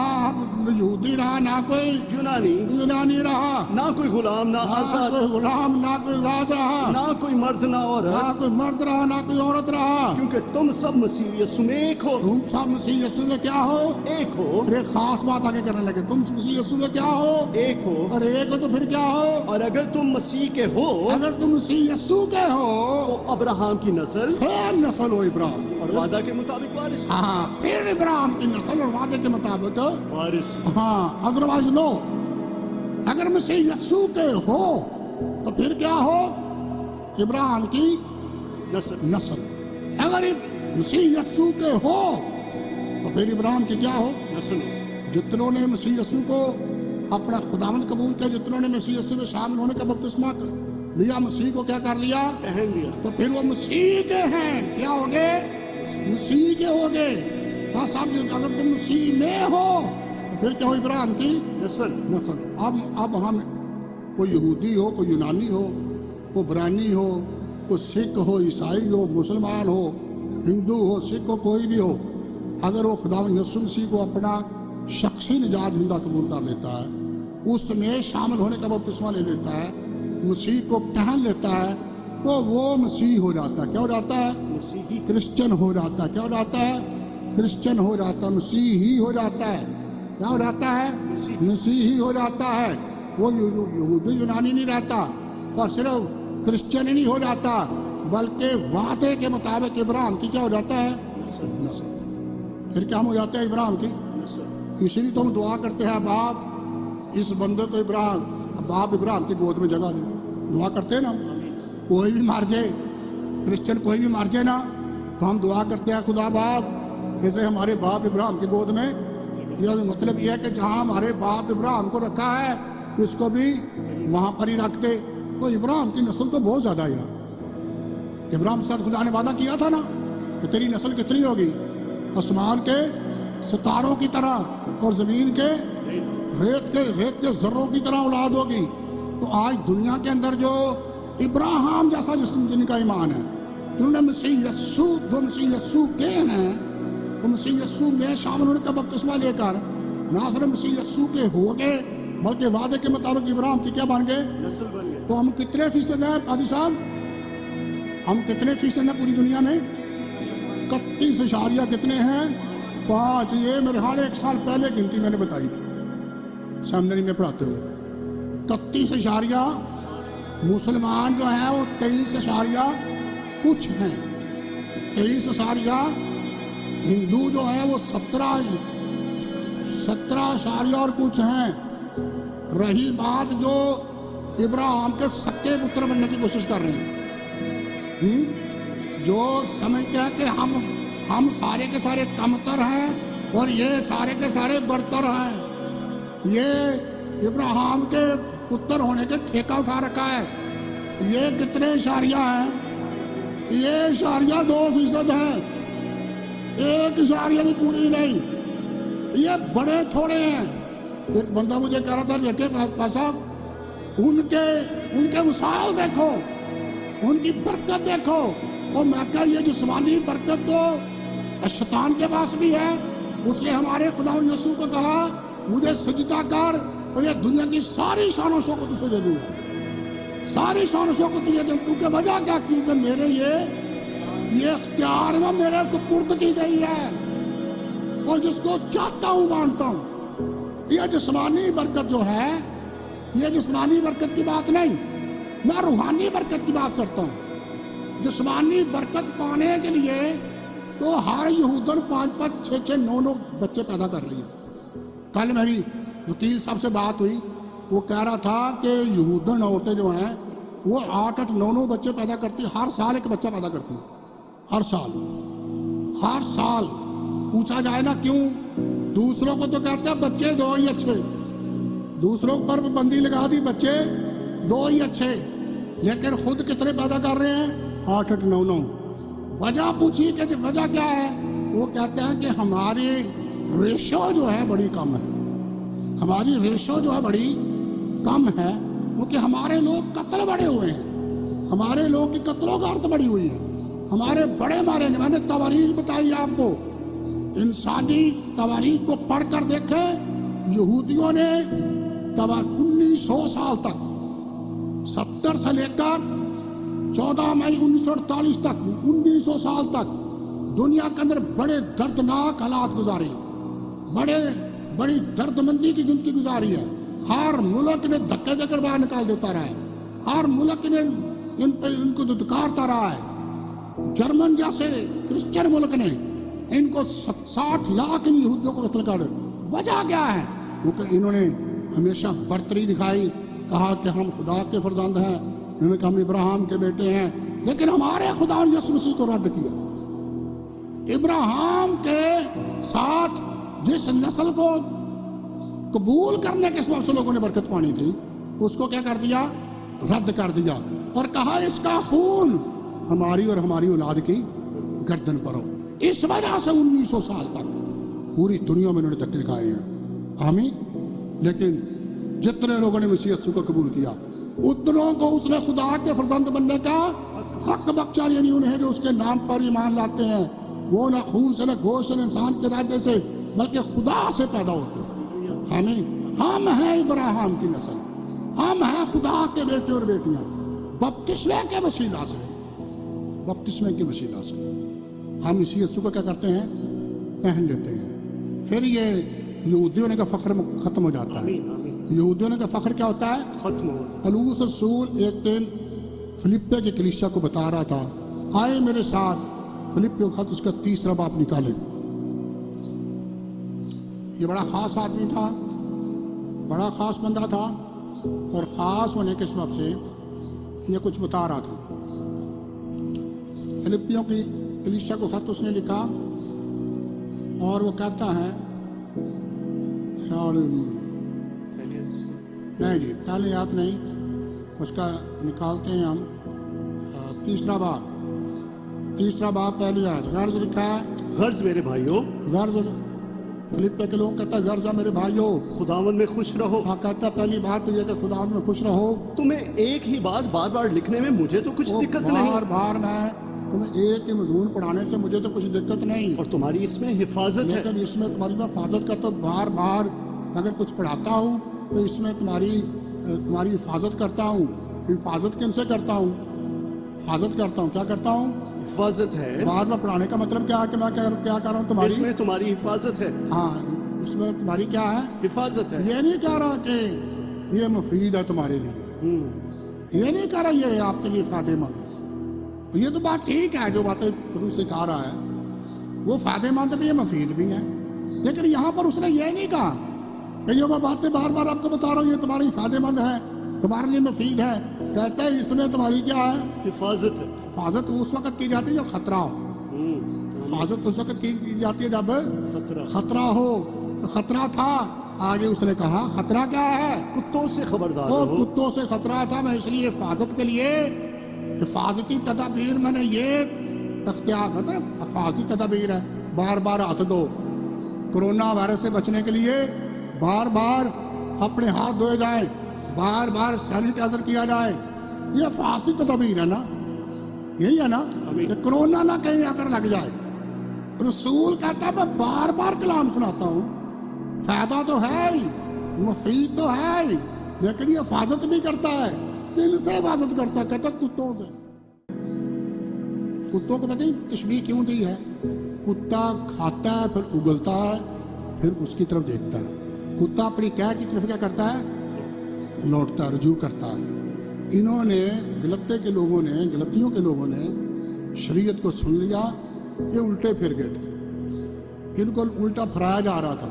یہودی رہا نہ کوئی یونانی رہا، نہ کوئی غلام نہ نہ آزاد، کوئی غلام نہ کوئی آزاد رہا، نہ کوئی مرد نہ نہ عورت، کوئی مرد رہا نہ کوئی عورت رہا، کیونکہ تم سب مسیح یسوع میں ایک ہو، تم سب مسیح یسوع میں کیا ہو؟ ایک ہو، پھر ایک خاص بات آگے کرنے لگے، تم مسیح یسوع میں کیا ہو؟ ایک ہو، اور ایک ہو تو پھر کیا ہو؟ اور اگر تم مسیح کے ہو اگر تم مسیح یسوع کے ہو تو ابراہم کی نسل پھر نسل ہو ابراہیم، اور وعدہ کے مطابق وارث ہو۔ ہاں پھر ابراہیم کی نسل اور وعدے کے مطابق، وارث ہاں ادروائز نو، اگر مسیح یسوع کے ہو تو پھر کیا ہو؟ ابراہیم کی نسل۔ اگر مسیح یسوع کے ہو تو پھر ابراہیم کی کیا ہو؟ نسل جتنوں نے مسیح یسوع کو اپنا خداوند قبول کیا، جتنوں نے مسیح یسوع میں شامل ہونے کا بپتسمہ لیا، مسیح کو کیا کر لیا؟ پہن لیا۔ تو پھر وہ مسیح کے ہیں، کیا ہو گئے؟ مسیح کے ہو گئے۔ بس اب اگر تم مسیح میں ہو تو پھر کیا ہو؟ ابراہیم کی نسل۔ اب ہم کوئی یہودی ہو، کوئی یونانی ہو، کوئی برانی ہو، کوئی سکھ ہو، عیسائی ہو، مسلمان ہو، ہندو ہو، سکھ ہو، کوئی بھی ہو، اگر وہ خداوند یسوع مسیح کو اپنا شخصی نجات دہندہ قبول کر لیتا ہے، اس میں شامل ہونے کا بپتسمہ لے لیتا ہے، مسیح کو پہن لیتا ہے، تو وہ مسیح ہو جاتا ہے۔ کیا ہو جاتا ہے؟ مسیحی۔ کرسچن ہو جاتا ہے۔ کیا ہو جاتا ہے؟ کرسچن ہو جاتا ہے، مسیحی ہو جاتا ہے۔ کیا ہو جاتا ہے؟ مسیحی ہو جاتا ہے۔ وہ یہودی یونانی نہیں رہتا، اور صرف کرسچن ہی نہیں ہو جاتا، بلکہ وعدے کے مطابق ابراہیم کی کیا ہو جاتا ہے؟ نسل۔ پھر کیا ہم ہو جاتے ہیں ابراہیم کی؟ اسی لیے تو ہم دعا کرتے ہیں، باپ اس بندے کو باپ ابراہیم کی گود میں جگہ دے، دعا کرتے ہیں نا۔ کوئی بھی مار جائے، کرسچن کوئی بھی مار جائے نا، تو ہم دعا کرتے ہیں خدا باپ جیسے ہمارے باپ ابراہیم کی گود میں، یہ مطلب یہ ہے کہ جہاں ہمارے باپ ابراہیم کو رکھا ہے اس کو بھی وہاں پر ہی رکھ دے۔ تو ابراہیم کی نسل تو بہت زیادہ ہے یار۔ ابراہیم سے خدا نے وعدہ کیا تھا نا کہ تیری نسل کتنی ہوگی؟ آسمان کے ستاروں کی طرح اور زمین کے ریت کے ذروں کی طرح اولاد ہوگی۔ تو آج دنیا کے اندر جو ابراہیم جیسا جن کا ایمان ہے، جنہوں نے مسیح یسوع کے ہیں، وہ مسیح یسوع میں شامل ہونے کا بپتسمہ لے کر نہ صرف مسیح یسوع کے ہو گئے بلکہ وعدے کے مطابق ابراہیم کی کیا بن گئے؟ نسل بن گئے۔ تو ہم کتنے فیصد ہیں قاضی صاحب؟ ہم کتنے فیصد ہیں پوری دنیا میں؟ 31 کتنے ہیں؟ 5۔ یہ میرے حال 1 سال پہلے گنتی میں نے بتائی تھی سیمنری میں پڑھاتے ہوئے۔ 31 مسلمان جو ہیں وہ 23 کچھ ہیں، 23 हिंदू जो है वो 17 और कुछ हैं। रही बात जो इब्राहिम के सक्के पुत्र बनने की कोशिश कर रहे हैं, जो समझते हैं कि हम सारे के सारे कमतर हैं और ये सारे के सारे बरतर हैं। ये इब्राहिम के पुत्र होने के ठेका उठा रखा है। ये कितने इशारिया हैं? ये इशारिया 2% हैं, 1 इशारिया भी पूरी नहीं। ये बड़े थोड़े हैं। एक बंदा मुझे कह रहा था लेके पैसा, उनके वसाइल देखो, उनकी बरकत देखो। और मैं कहा ये जिस्मानी बरकत तो शैतान के पास भी है। उसने हमारे खुदा यीशु को कहा मुझे सजदा कर और ये दुनिया की सारी शान और शौकत तुझे दे दूंगा, सारी शान और शौकत तुझे दे। क्योंकि वजह क्या? क्योंकि मेरे ये इख्तियार में मेरे सुपुर्द की गई है और जिसको चाहता हूं मानता हूं। ये जिस्मानी बरकत जो है, ये जिस्मानी बरकत की बात नहीं, मैं रूहानी बरकत की बात करता हूं। जिस्मानी बरकत पाने के लिए तो हर यहूदन 5-5, 6-6, 9-9 बच्चे पैदा कर रही है। कल मेरी वकील साहब से बात हुई, वो कह रहा था कि यहूदन औरतें जो हैं वो 8-8, 9-9 बच्चे पैदा करती, हर साल एक बच्चा पैदा करती है, हर साल। पूछा जाए ना क्यों? दूसरों को तो कहते हैं बच्चे 2 ही अच्छे, दूसरों पर बंदी लगा दी बच्चे 2 ही अच्छे, लेकिन खुद कितने पैदा कर रहे हैं? 8-8, 9-9। वजह पूछी कि वजह क्या है? वो कहते हैं कि हमारी रेशो जो है बड़ी कम है, हमारी रेशो जो है बड़ी कम है, क्योंकि हमारे लोग कत्ल बड़े हुए हैं, हमारे लोग की कत्लों का अर्थ बड़ी हुई है, हमारे बड़े मारेंगे। मैंने तवारीख बताई आपको, इंसानी तवारीख को पढ़कर देखे। यहूदियों ने 1900 साल तक, 70 से लेकर 14 मई 1948 तक, 1900 साल तक दुनिया के अंदर बड़े दर्दनाक हालात गुजारे, बड़ी दर्दमंदी की जिंदगी गुजारी है। हर मुल्क ने धक्के देकर बाहर निकाल देता रहा है, हर मुल्क ने इनको दुदकारता रहा है। जर्मन जैसे क्रिश्चियन मुल्क ने इनको 60 लाख इन यहूदियों को कत्ल कर। वजह क्या है? क्योंकि इन्होंने हमेशा बर्तरी दिखाई, कहा कि हम खुदा के फर्जंद हैं, इन्होंने कहा हम इब्राहिम के बेटे हैं, लेकिन हमारे खुदा ने यीशु मसीह को रद्द किया। इब्राहिम के साथ जिस नस्ल को कबूल करने के सबब से लोगों ने बरकत पानी थी, उसको क्या कर दिया? रद्द कर दिया और कहा इसका खून हमारी और हमारी औलाद की गर्दन पर हो। इस वजह से 1900 साल तक पूरी दुनिया में इन्होंने धक्के खाए हैं। आमीन। लेकिन जितने लोगों ने मसीह यीशु को कबूल किया, उतनों को उसने खुदा के फर्जंद बनने का हक बख्शा, यानी उन्हें जो उसके नाम पर ईमान लाते हैं वो न खून से, न गोश्त से, न इंसान के इरादे से, बल्कि खुदा से पैदा होते हैं। आमीन। हम हैं इब्राहिम की नस्ल, हम हैं खुदा के बेटे और बेटियां, बपतिस्मे के वसीला से, बपतिस्मे के वसीला से हम इसी यीशु को क्या करते हैं? पहन लेते हैं। फिर ये यहूदियों ने का फख्र खत्म हो जाता है। यहूदियों ने का फख्र क्या होता है? खत्म हो। पौलुस रसूल एक दिन फिलिप्पी की कलीसिया को बता रहा था, आए मेरे साथ फिलिप्पी खत उसका 3रा बाब निकाले। ये बड़ा खास आदमी था, बड़ा खास बंदा था, और खास होने के सबब से ये कुछ बता रहा था। फिलिप्पियों की कलीसिया को खत उसने लिखा और वो कहता है, नहीं जी पहले याद नहीं, उसका निकालते हैं हम। 3रा बाब पहली याद। गर्ज लिखा है, गर्ज मेरे भाइयों, गर्ज। फिलिप्पी के लोग कहता है गर्ज मेरे भाइयों, खुदावन में खुश रहो। हाँ, कहता पहली बात तो ये कि खुदावन में खुश रहो। तुम्हें एक ही बात बार बार लिखने में मुझे तो कुछ दिक्कत नहीं, बार बार मैं तुम्हें एक ही मजमून पढ़ाने से मुझे तो कुछ दिक्कत नहीं, और तुम्हारी इसमें हिफाजत है। लेकिन इसमें तुम्हारी मैं हिफाजत करता हूँ। बार बार अगर कुछ पढ़ाता हूँ तो इसमें तुम्हारी हिफाजत करता हूँ। हिफाजत किन से करता हूँ? हिफाजत करता हूँ। क्या करता हूँ? हिफाजत है। बार बार पढ़ाने का मतलब क्या है कि मैं क्या कर रहा हूँ? तुम्हारी, इसमें तुम्हारी हिफाजत है। हाँ, इसमें तुम्हारी क्या है? हिफाजत है। ये नहीं कह रहा कि ये मुफीद है तुम्हारे लिए, ये नहीं कह रहा ये आपके लिए फायदेमंद है। ये तो बात ठीक है, जो बातें प्रभु से कह रहा है, وہ فائدے مند بھی ہے مفید بھی ہے. لیکن یہاں پر اس نے یہ نہیں کہا کہ یہ میں باتیں بار بار آپ کو بتا رہا ہوں یہ تمہاری فائدے مند ہے تمہارے لیے مفید ہے. کہتا ہے اس میں تمہاری کیا ہے؟ حفاظت ہے. حفاظت اس وقت کی جاتی ہے جب خطرہ ہو. حفاظت اس وقت کی جاتی ہے جب خطرہ ہو. تو خطرہ تھا. آگے اس نے کہا خطرہ کیا ہے؟ کتوں سے خبردار وہ رہو. کتوں سے خطرہ تھا. میں اس لیے حفاظت کے لیے حفاظتی تدابیر میں نے یہ اختیار کرتا. حفاظتی تدابیر ہے بار بار ہاتھ دو. کرونا وائرس سے بچنے کے لیے بار بار اپنے ہاتھ دھوئے جائیں بار بار سینیٹائزر کیا جائے. یہ حفاظتی تدابیر ہے نا. یہی ہے نا کہ کرونا نہ کہیں آ کر لگ جائے. رسول کہتا ہے میں بار بار کلام سناتا ہوں فائدہ تو ہے ہی مفید تو ہے ہی لیکن یہ حفاظت بھی کرتا ہے. دل سے حفاظت کرتا ہے. کہتا ہے کتوں سے. کتوں کو پتہ تشبیہ کیوں دی ہے؟ کتا کھاتا ہے پھر اگلتا ہے پھر اس کی طرف دیکھتا ہے. کتا اپنی قے کی طرف کیا کرتا ہے؟ لوٹتا ہے رجوع کرتا ہے. انہوں نے غلطیوں کے لوگوں نے شریعت کو سن لیا. یہ الٹے پھر گئے تھے. ان کو الٹا پھرایا جا رہا تھا.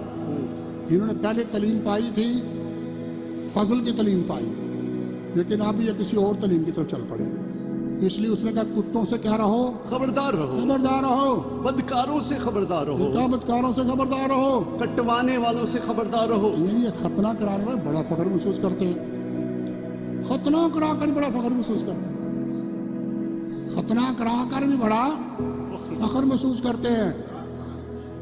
انہوں نے پہلے تعلیم پائی تھی فضل کی تعلیم پائی لیکن اب یہ کسی اور تعلیم کی طرف چل پڑے. اس لیے اس نے کہا کتوں سے کیا رہو؟ خبردار رہو. خبردار رہو. بدکاروں سے خبردار رہو. بدکاروں سے خبردار رہو. کٹوانے والوں سے خبردار رہو. یعنی یہ ختنہ کرانے والے بڑا فخر محسوس کرتے ہیں. ختنہ کرا کر بڑا فخر محسوس کرتے ہیں. ختنہ کرا کر بھی بڑا فخر محسوس کرتے ہیں.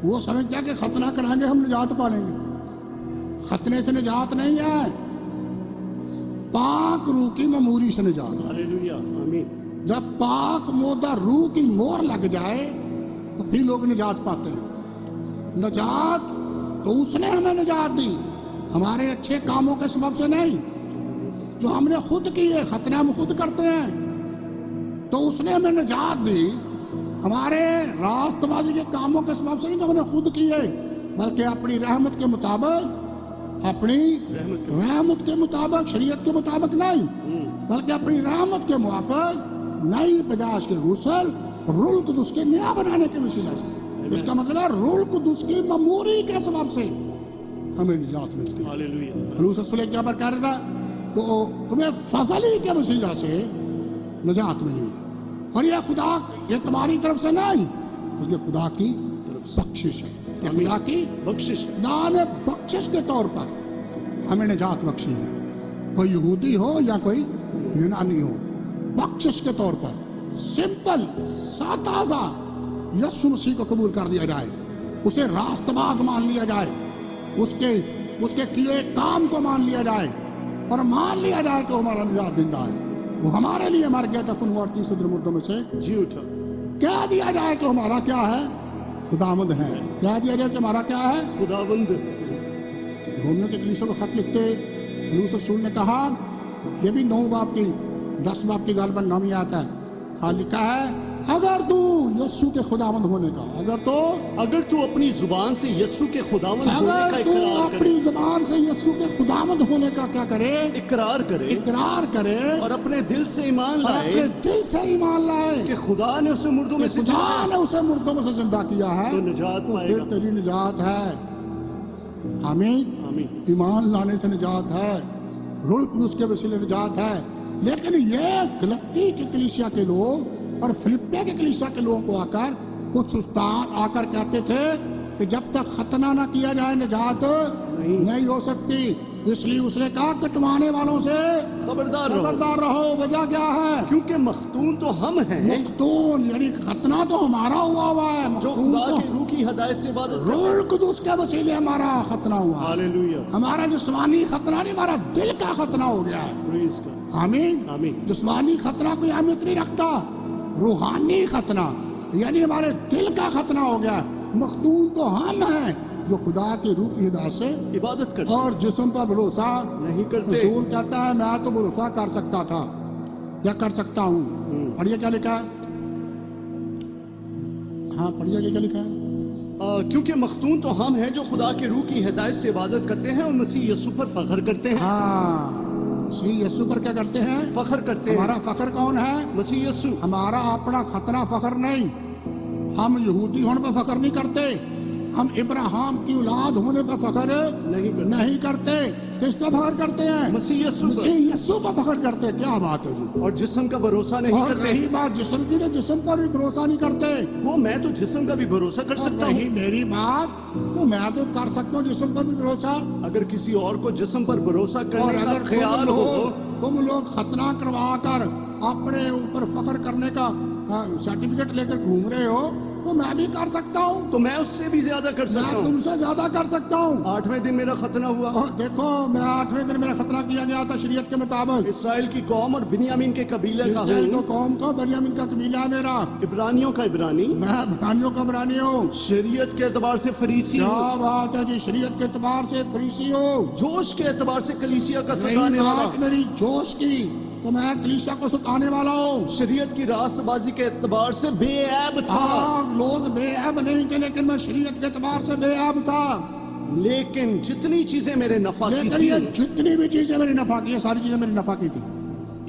وہ سمجھتے ہیں کہ ختنہ کرائیں گے ہم نجات پا لیں گے. ختنے سے نجات نہیں ہے. پاک روح کی مموری سے نجات ہے. ہاللیلویہ آمین. جب پاک مودہ روح کی مور لگ جائے تو پھر لوگ نجات پاتے ہیں. نجات تو اس نے ہمیں نجات دی ہمارے اچھے کاموں کے سبب سے نہیں جو ہم نے خود کیے. ختنہ ہم خود کرتے ہیں تو اس نے ہمیں نجات دی ہمارے راست بازی کے کاموں کے سبب سے نہیں جو ہم نے خود کیے بلکہ اپنی رحمت کے مطابق اپنی رحمت کے مطابق شریعت کے مطابق نہیں بلکہ اپنی رحمت کے موافق نئی پیدائش کے غسل روح القدس کے نیا بنانے کے وسیلہ سے. اس کا مطلب ہے روح القدس کی مموری کے سبب سے ہمیں نجات ملتی ہے. ہاللیلویہ. حضور صلی اللہ علیہ وسلم کیا پر کہہ رہا تھا تو تمہیں فضل ہی کے وسیلہ سے نجات ملی ہے. اور یہ خدا یہ تمہاری طرف سے نہیں بلکہ خدا کی بخشش ہے. یہ خدا کی بخشش. خدا نے بخشش کے طور پر ہمیں نجات بخشی ہے. کوئی یہودی ہو یا کوئی یونانی ہو بخشش کے طور پر سمپل سادہ یسوع مسیح کو قبول کر لیا جائے. اسے راست باز مان لیا جائے. اس کے کیے کام کو مان لیا جائے اور مان لیا جائے کہ وہ ہمارا نجات دندہ ہے. وہ ہمارے لیے مر گیا دفن ہوا 30 مردوں میں سے جی اٹھا. کہہ دیا جائے کہ ہمارا کیا ہے؟ خداوند ہے. کہہ دیا جائے کہ ہمارا کیا ہے؟ خداوند. رومیو کے کلیسیوں کو خط لکھتے پولس رسول نے کہا یہ بھی 9 باب کی 10 باب کی غالباً 9 آتا ہے. لکھا ہے اگر تو یسوع کے خداوند ہونے کا اگر تو اپنی زبان سے یسوع کے خداوند ہونے کا اگر تو اقرار اپنی زبان سے یسوع کے خداوند ہونے کا کیا کرے؟ اقرار کرے اور اپنے دل سے ایمان اور لائے اپنے دل سے ایمان لائے کہ خدا نے اسے مردوں میں سے خدا نے اسے مردوں میں سے زندہ کیا ہے تو نجات تو پائے پھر گا. تیری نجات ہے. آمین. آمین. ایمان لانے سے نجات ہے. روح القدس کے وسیلے نجات ہے. لیکن یہ گلتی کی کلیسیا کے لوگ اور فلپے کے کلیسیا کے لوگوں کو آ کر کچھ استاد آ کر کہتے تھے کہ جب تک ختنہ نہ کیا جائے نجات نہیں ہو سکتی. اس لیے اس نے کہا کٹوانے والوں سے خبردار رہو. وجہ کیا ہے؟ کیونکہ مختون تو ہم ہیں مختون یعنی ختنہ تو ہمارا ہوا ہے. جو مختون خدا تو کی روح کی ہدایت سے عبادت روح القدس کے وسیلے ہمارا ختنہ ہوا ہے. ہاللیلویہ. ہمارا جسمانی ختنہ نہیں ہمارا دل کا ختنہ ہو گیا ہے. پریز گاڈ. آمین. آمین. جسمانی ختنہ کوئی اہمیت نہیں رکھتا. روحانی ختنہ یعنی ہمارے دل کا ختنہ ہو گیا. مختون تو ہم ہیں جو خدا کی روح کی ہدایت سے عبادت کرتے اور جسم پر بھروسہ نہیں کرتے. رسول کہتا ہے میں تو بھروسہ کر سکتا تھا یا کر سکتا ہوں. پڑھیے کیا لکھا ہے. ہاں پڑھیے کیا لکھا ہے. کیونکہ مختون تو ہم ہیں جو خدا کی روح کی ہدایت سے عبادت کرتے ہیں اور مسیح یسوع پر فخر کرتے ہیں. ہاں مسیح یسوع پر کیا کرتے ہیں؟ فخر کرتے ہیں. ہمارا فخر کون ہے؟ مسیح یسوع. ہمارا اپنا ختنہ فخر نہیں. हम यहूदी होने पर फख्र नहीं करते, हम इब्राहिम की औलाद होने पर फख्र नहीं करते। किस पर फख्र करते हैं? मसीह यीशु पर। मसीह यीशु पर फख्र करते हैं। क्या बात है जी। और जिस्म का भरोसा नहीं और करते। रही बात जिस्म की, तो जिस्म पर भी भरोसा नहीं करते। वो मैं तो जिस्म का भी भरोसा कर और सकता हूँ। रही मेरी बात, तो मैं तो कर सकता हूँ जिस्म पर भी भरोसा। अगर किसी और को जिस्म पर भरोसा और करने का अगर ख्याल हो, तुम लोग खतना करवा कर अपने ऊपर फख्र करने का सर्टिफिकेट लेकर घूम रहे हो, तो मैं भी कर सकता हूँ। तो मैं उससे भी ज्यादा कर सकता मैं हूँ। तुमसे ज्यादा कर सकता हूँ। 8वें दिन मेरा खतना हुआ। और देखो, मैं 8वें दिन मेरा खतना किया गया था शरीयत के मुताबिक। इसराइल की कौम और बिन्यामीन के कबीले का इसराइल को हूँ। कौम को, बनियामीन का कबीला है मेरा। इब्रानियों का इब्रानी। मैं इब्रानियों का इब्रानी हूँ। शरीयत के एतबार से फरीसी क्या हूँ। बात है जी। शरीयत के एतबार से फरीसी हूँ। जोश के एतबार से कलीसिया का रही सताने वाला। बात मेरी जोश की, तो मैं कलीसिया को सताने वाला हूँ। शरीयत की रास्तबाजी के एतबार से बेऐब था। हाँ, लोग बेऐब नहीं थे, लेकिन मैं शरीयत के एतबार से बेऐब था। लेकिन जितनी चीजें मेरे नफा की लेकिन ये थी, जितनी भी चीजें मेरी नफा की, ये सारी चीजें मेरी नफा की थी।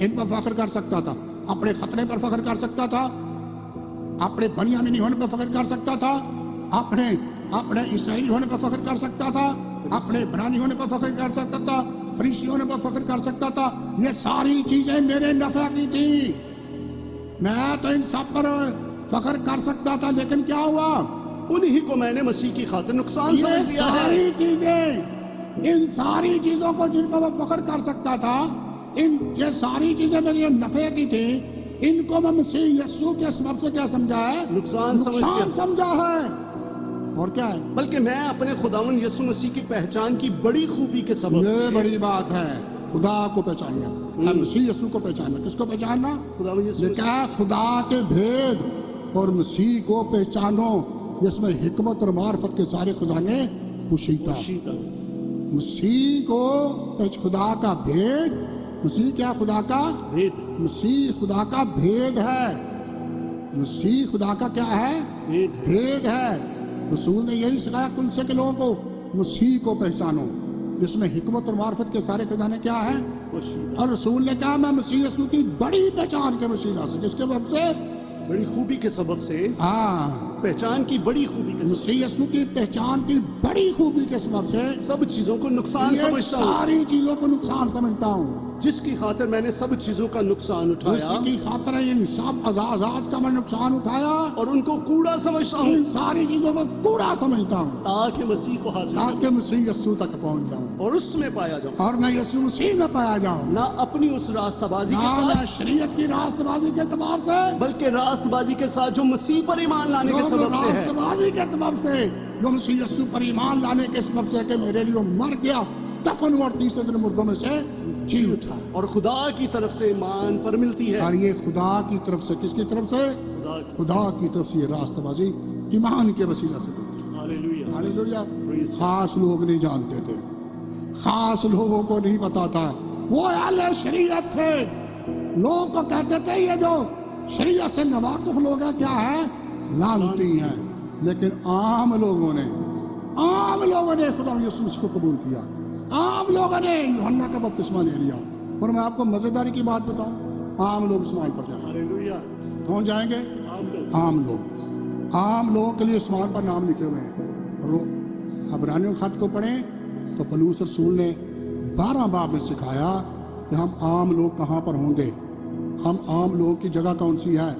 इन पर फख्र कर सकता था, अपने खतने पर फख्र कर सकता था, अपने बनियामीनी होने पर फख्र कर सकता था, अपने अपने इसराइली होने पर फख्र कर सकता था, अपने इब्रानी होने पर फख्र कर सकता था, फरीसी होने पर फख्र कर सकता था। ये सारी चीजें मेरे नफा की थी। मैं तो इन सब पर फख्र कर सकता था, लेकिन क्या हुआ? उन्हीं को मैंने मसीह की खातिर नुकसान ये समझ लिया है। सारी चीजें, इन सारी चीजों को जिन पर मैं फख्र कर सकता था, ये सारी चीजें मेरे नफे की थी, इनको मैं मसीह यीशु के सबब से क्या समझा है? नुकसान समझ नुकसान लिया। समझा है। और क्या है? बल्कि मैं अपने खुदावन यीशु मसीह की पहचान की बड़ी खूबी के सबब ये से बड़ी बात है, खुदा को पहचानना, मसीह यीशु को पहचानना। किसको पहचानना? खुदावन यीशु ये क्या है? खुदा के भेद और मसीह को पहचानो, जिसमें हिकमत और मार्फत के सारे खजाने खुशीता। मसीह मसीह को खुदा का भेद, मसीह क्या? खुदा का भेद, मसीह खुदा का भेद है। मसीह खुदा का क्या है? भेद। भेद है। रसूल ने यही सिखाया कुल से के लोगों को, मसीह को पहचानो, जिसमें हिकमत और मार्फत के सारे खजाने क्या है? और रसूल ने कहा, मैं मसीह यीशु की बड़ी पहचान के वसीला से, जिसके वजह से, बड़ी खूबी के सबब से, हाँ, पहचान की बड़ी खूबी के सबब मसीह यीशु की पहचान की बड़ी खूबी के सबब से से सब चीजों को नुकसान ये समझता हूँ। सारी चीजों को नुकसान समझता हूँ। जिसकी खातिर मैंने सब चीजों का नुकसान उठाया इसकी खातिर इन सब आजाद का मैं नुकसान उठाया और उनको कूड़ा समझता हूँ, इन सारी चीजों को कूड़ा समझता हूँ, ताकि मसीह को हासिल करूं ताकि मसीह यीशु तक पहुँच जाऊँ और उसमें पाया जाऊं, और मैं यीशु मसीह में पाया जाऊँ। ना अपनी उस रास्तबाजी के ना साथ, मैं शरीयत की रास्तबाजी के एतबार से, बल्कि रास्तबाजी के साथ जो मसीह पर ईमान लाने के जो सबब से है। रास्तबाजी के एतबार से, जो मसीह यीशु पर ईमान लाने के सबब से कि मेरे लिए मर गया, दफन हुआ और तीसरे दिन मुर्दों में से जी उठा। और खुदा की तरफ से ईमान पर मिलती है। और ये खुदा की तरफ से, किसकी तरफ से? खुदा की तरफ से ये रास्तबाजी ईमान के वसीला से मिलती है। हालेलुया। हालेलुया। Praise खास लोग नहीं जानते थे, खास लोगों को नहीं पता था, वो अहले शरीयत थे। लोग को कहते थे ये जो शरीयत से नवाकुफ लोग हैं क्या है? लानती हैं। लेकिन आम लोगों ने खुदा यीशु को कबूल किया। आम लोगों ने यूहन्ना का बपतिस्मा ले लिया। और मैं आपको मजेदारी की बात बताऊं, आम लोग इस्माइल पर जाएंगे। हालेलुया। कौन जाएंगे? आम लोगों के लिए इस्माइल पर नाम लिखे हुए हैं। अब्रानियों खत को पढ़ें तो पौलुस रसूल ने 12 बाब में सिखाया कि हम आम लोग कहाँ पर होंगे, हम आम लोगों की जगह कौन सी है।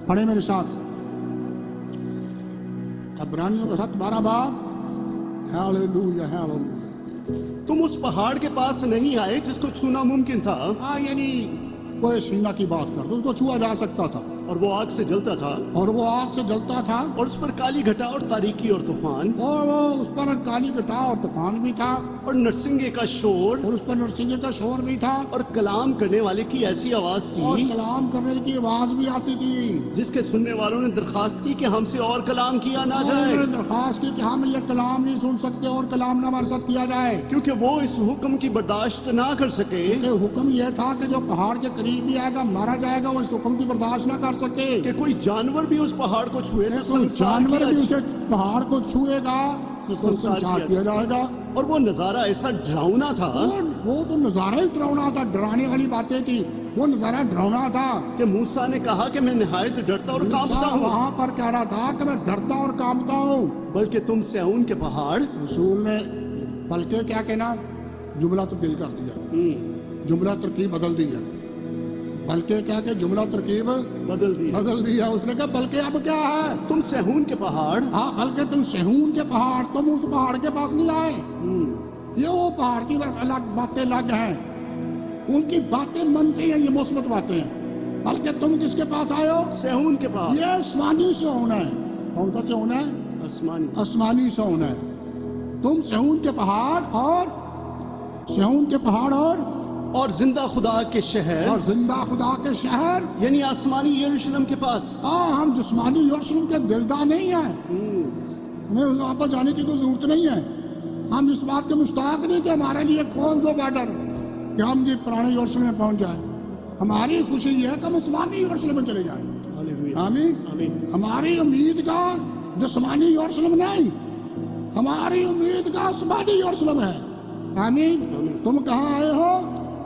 पढ़े मेरे साथ अब्रानियों का खत 12 बाब। Hallelujah, hallelujah. तुम उस पहाड़ के पास नहीं आए जिसको छूना मुमकिन था, यानी कोई सीना की बात कर दो, उसको छुआ जा सकता था और वो आग से जलता था, और वो आग से जलता था, और उस पर काली घटा और तारीकी और तूफान, और वो उस पर काली घटा और तूफान भी था, और नरसिंगे का शोर, और उस पर नरसिंगे का शोर भी था, और कलाम करने वाले की ऐसी आवाज और थी कलाम करने की आवाज भी आती थी, जिसके सुनने वालों ने दरखास्त की कि हमसे और कलाम किया ना और जाए, उन्होंने दरखास्त की कि हम ये कलाम नहीं सुन सकते और कलाम ना हमारे साथ किया जाए। क्योंकि वो इस हुक्म की बर्दाश्त ना कर सके कि हुक्म यह था कि जो पहाड़ के करीब भी आएगा मारा जाएगा, वो इस हुक्म की बर्दाश्त ना कर सके कि कोई जानवर भी उस पहाड़ को छुए तो कोई संसार जानवर किया भी उसे पहाड़ को छुएगा तो संसार संसार किया किया जाएगा। اور وہ نظارہ ایسا ڈراؤنا تھا وہ تو نظارہ ہی ڈراؤنا تھا، ڈرانے والی باتیں تھی، وہ نظارہ ڈراؤنا تھا کہ موسیٰ نے کہا کہ میں نہایت ڈرتا اور کانپتا موسیٰ ہوں، وہاں پر کہہ رہا تھا کہ میں ڈرتا اور کانپتا ہوں، بلکہ تم صہیون کے پہاڑ رسول نے بلکہ کیا کہنا، جملہ تبدیل کر دیا، جملہ ترکیب بدل دی ہے، بلکہ کیا کہ جملہ ترکیب بدل دیا، اس نے کہا بلکہ اب کیا ہے، تم صہیون کے پہاڑ، ہاں بلکہ تم صہیون کے پہاڑ، تم اس پہاڑ کے پاس نہیں آئے، یہ وہ پہاڑ کی الگ باتیں الگ ہیں، ان کی باتیں منفی ہیں، یہ مثبت باتیں ہیں، بلکہ تم کس کے پاس آئے ہو، صہیون کے پہاڑ، یہ آسمانی صہیون ہے، کون سا صہیون ہے، آسمانی صہیون ہے، تم صہیون کے پہاڑ اور صہیون کے پہاڑ اور زندہ خدا کے شہر، اور زندہ خدا کے شہر، یعنی آسمانی یروشلم کے پاس، ہم جسمانی یروشلم کے دلدار نہیں ہیں، ہمیں وہاں پر جانے کی کوئی ضرورت نہیں ہے، ہم اس بات کے مشتاق نہیں کہ ہمارے لیے کھول دو بارڈر کہ ہم جی پرانے یروشلم میں پہنچ جائیں، ہماری خوشی یہ ہے کہ ہم آسمانی یروشلم میں چلے جائیں، آمین، ہماری امید کا جسمانی یروشلم نہیں، ہماری امید کا آسمانی یروشلم ہے، آمین، تم کہاں آئے ہو،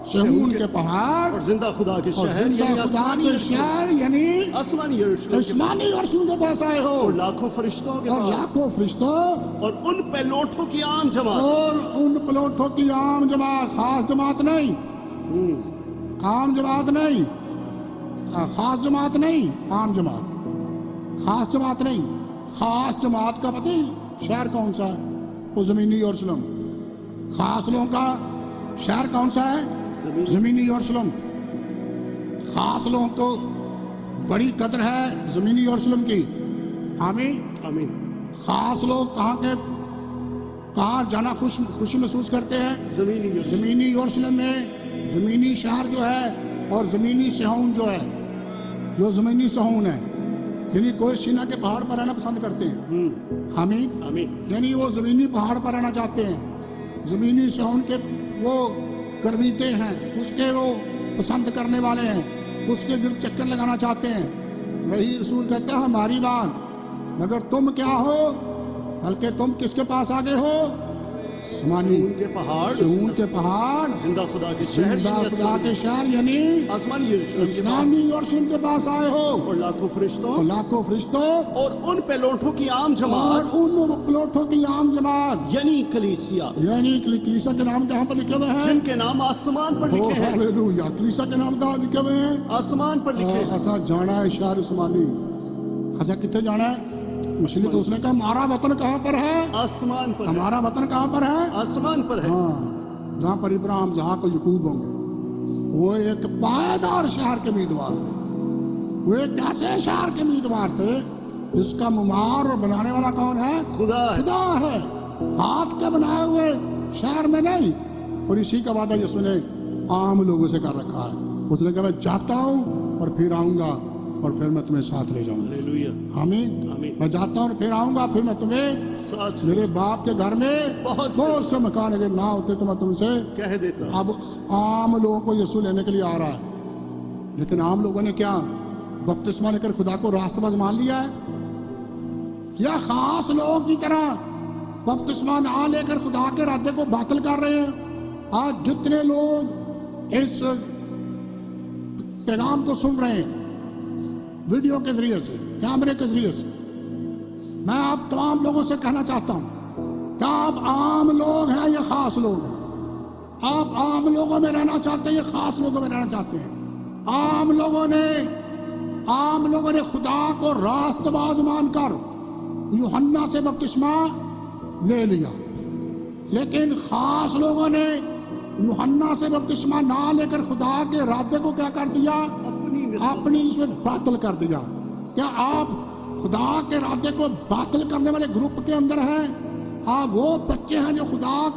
صہیون کے پہاڑ اور زندہ خدا کے اور شہر، زندہ یعنی خدا کے شہر، یعنی آسمانی یروشلم، آسمانی یروشلم کے پاس آئے ہو، اور لاکھوں فرشتوں کے اور پاس، لاکھوں فرشتوں اور ان پہلوٹوں کی عام جماعت، اور ان پلوٹوں کی عام جماعت، خاص جماعت نہیں، عام جماعت نہیں، خاص جماعت نہیں، عام جماعت، خاص جماعت نہیں، خاص جماعت کا پتہ شہر کون سا ہے، وہ زمینی یروشلم، خاص لوگوں کا شہر کون سا ہے، زمینی یروشلم، خاص لوگوں کو بڑی قدر ہے زمینی یروشلم کی، آمین، خاص لوگ کہاں جانا خوشی محسوس کرتے ہیں، زمینی یروشلم میں، زمینی شہر جو ہے، اور زمینی صہیون جو ہے، جو زمینی صہیون ہے، یعنی کوئی سینا کے پہاڑ پر رہنا پسند کرتے ہیں، آمین، یعنی وہ زمینی پہاڑ پر رہنا چاہتے ہیں، زمینی صہیون کے وہ گرویتے ہیں، اس کے وہ پسند کرنے والے ہیں، اس کے دل چکر لگانا چاہتے ہیں، وہی رسول کہتا ہے ہماری بات، مگر تم کیا ہو، بلکہ تم کس کے پاس آگے ہو، صہیون کے پہاڑ، صہیون کے پہاڑ، زندہ خدا کے شہر، زندہ خدا کے شہر، یعنی آسمانی یروشلم کے پاس، آسمانی یروشلم کے پاس آئے ہو، اور لاکھوں فرشتوں، اور لاکھوں فرشتوں، اور ان پہلوٹوں کی عام اور جماعت، ان پلوٹوں کی عام جماعت، یعنی کلیسیا، یعنی کلیسا کے نام کہاں پر لکھے ہوئے ہیں، جن کے نام آسمان پر لکھے ہیں، ہاللویا، کلیسا کے نام کہاں لکھے ہوئے ہیں، آسمان پر لکھے ہیں، ایسا جانا ہے شہر عثمانی، ایسا کتنے جانا ہے، اس لیے تو اس نے کہا ہمارا وطن کہاں پر ہے، آسمان پر ہے، ہمارا وطن کہاں پر ہے، آسمان پر ہے، ہاں، جہاں پر ابراہیم، جہاں کو یعقوب ہوں گے، وہ ایک پائیدار شہر کے امیدوار تھے، وہ ایک ایسے شہر کے امیدوار تھے جس کا ممار اور بنانے والا کون ہے، خدا ہے، خدا ہے، ہاتھ کے بنائے ہوئے شہر میں نہیں، اور اسی کا وعدہ یسوع نے عام لوگوں سے کر رکھا ہے، اس نے کہا میں جاتا ہوں اور پھر آؤں گا اور پھر میں تمہیں ساتھ لے جاؤں گا، ہلیلویا، آمین، میں جاتا ہوں اور پھر آؤں گا، پھر میں تمہیں ساتھ میرے باپ کے گھر میں بہت سے مکان اگر نہ ہوتے تو میں تم سے کہہ دیتا، اب عام لوگوں کو یسوع لینے کے لیے آ رہا ہے، لیکن عام لوگوں نے کیا بپتسمہ لے کر خدا کو راست باز مان لیا ہے، یا خاص لوگ کی طرح بپتسمہ نہ لے کر خدا کے ارادے کو باطل کر رہے ہیں؟ آج جتنے لوگ اس پیغام کو سن رہے ہیں ویڈیو کے ذریعے سے، کیمرے کے ذریعے سے، میں آپ تمام لوگوں سے کہنا چاہتا ہوں کہ آپ عام لوگ ہیں یا خاص لوگ ہیں؟ آپ عام لوگوں میں رہنا چاہتے ہیں یا خاص لوگوں میں رہنا چاہتے ہیں؟ عام لوگوں نے خدا کو راست باز مان کر یوحنا سے بپتسمہ لے لیا، لیکن خاص لوگوں نے یوحنا سے بپتسمہ نہ لے کر خدا کے ارادے کو کیا کر دیا، اپنی نسبت باطل کر دیا۔ کیا آپ خدا کے ارادے کو باطل کرنے والے گروپ کے اندر ہیں؟ آپ وہ بچے ہیں جو خدا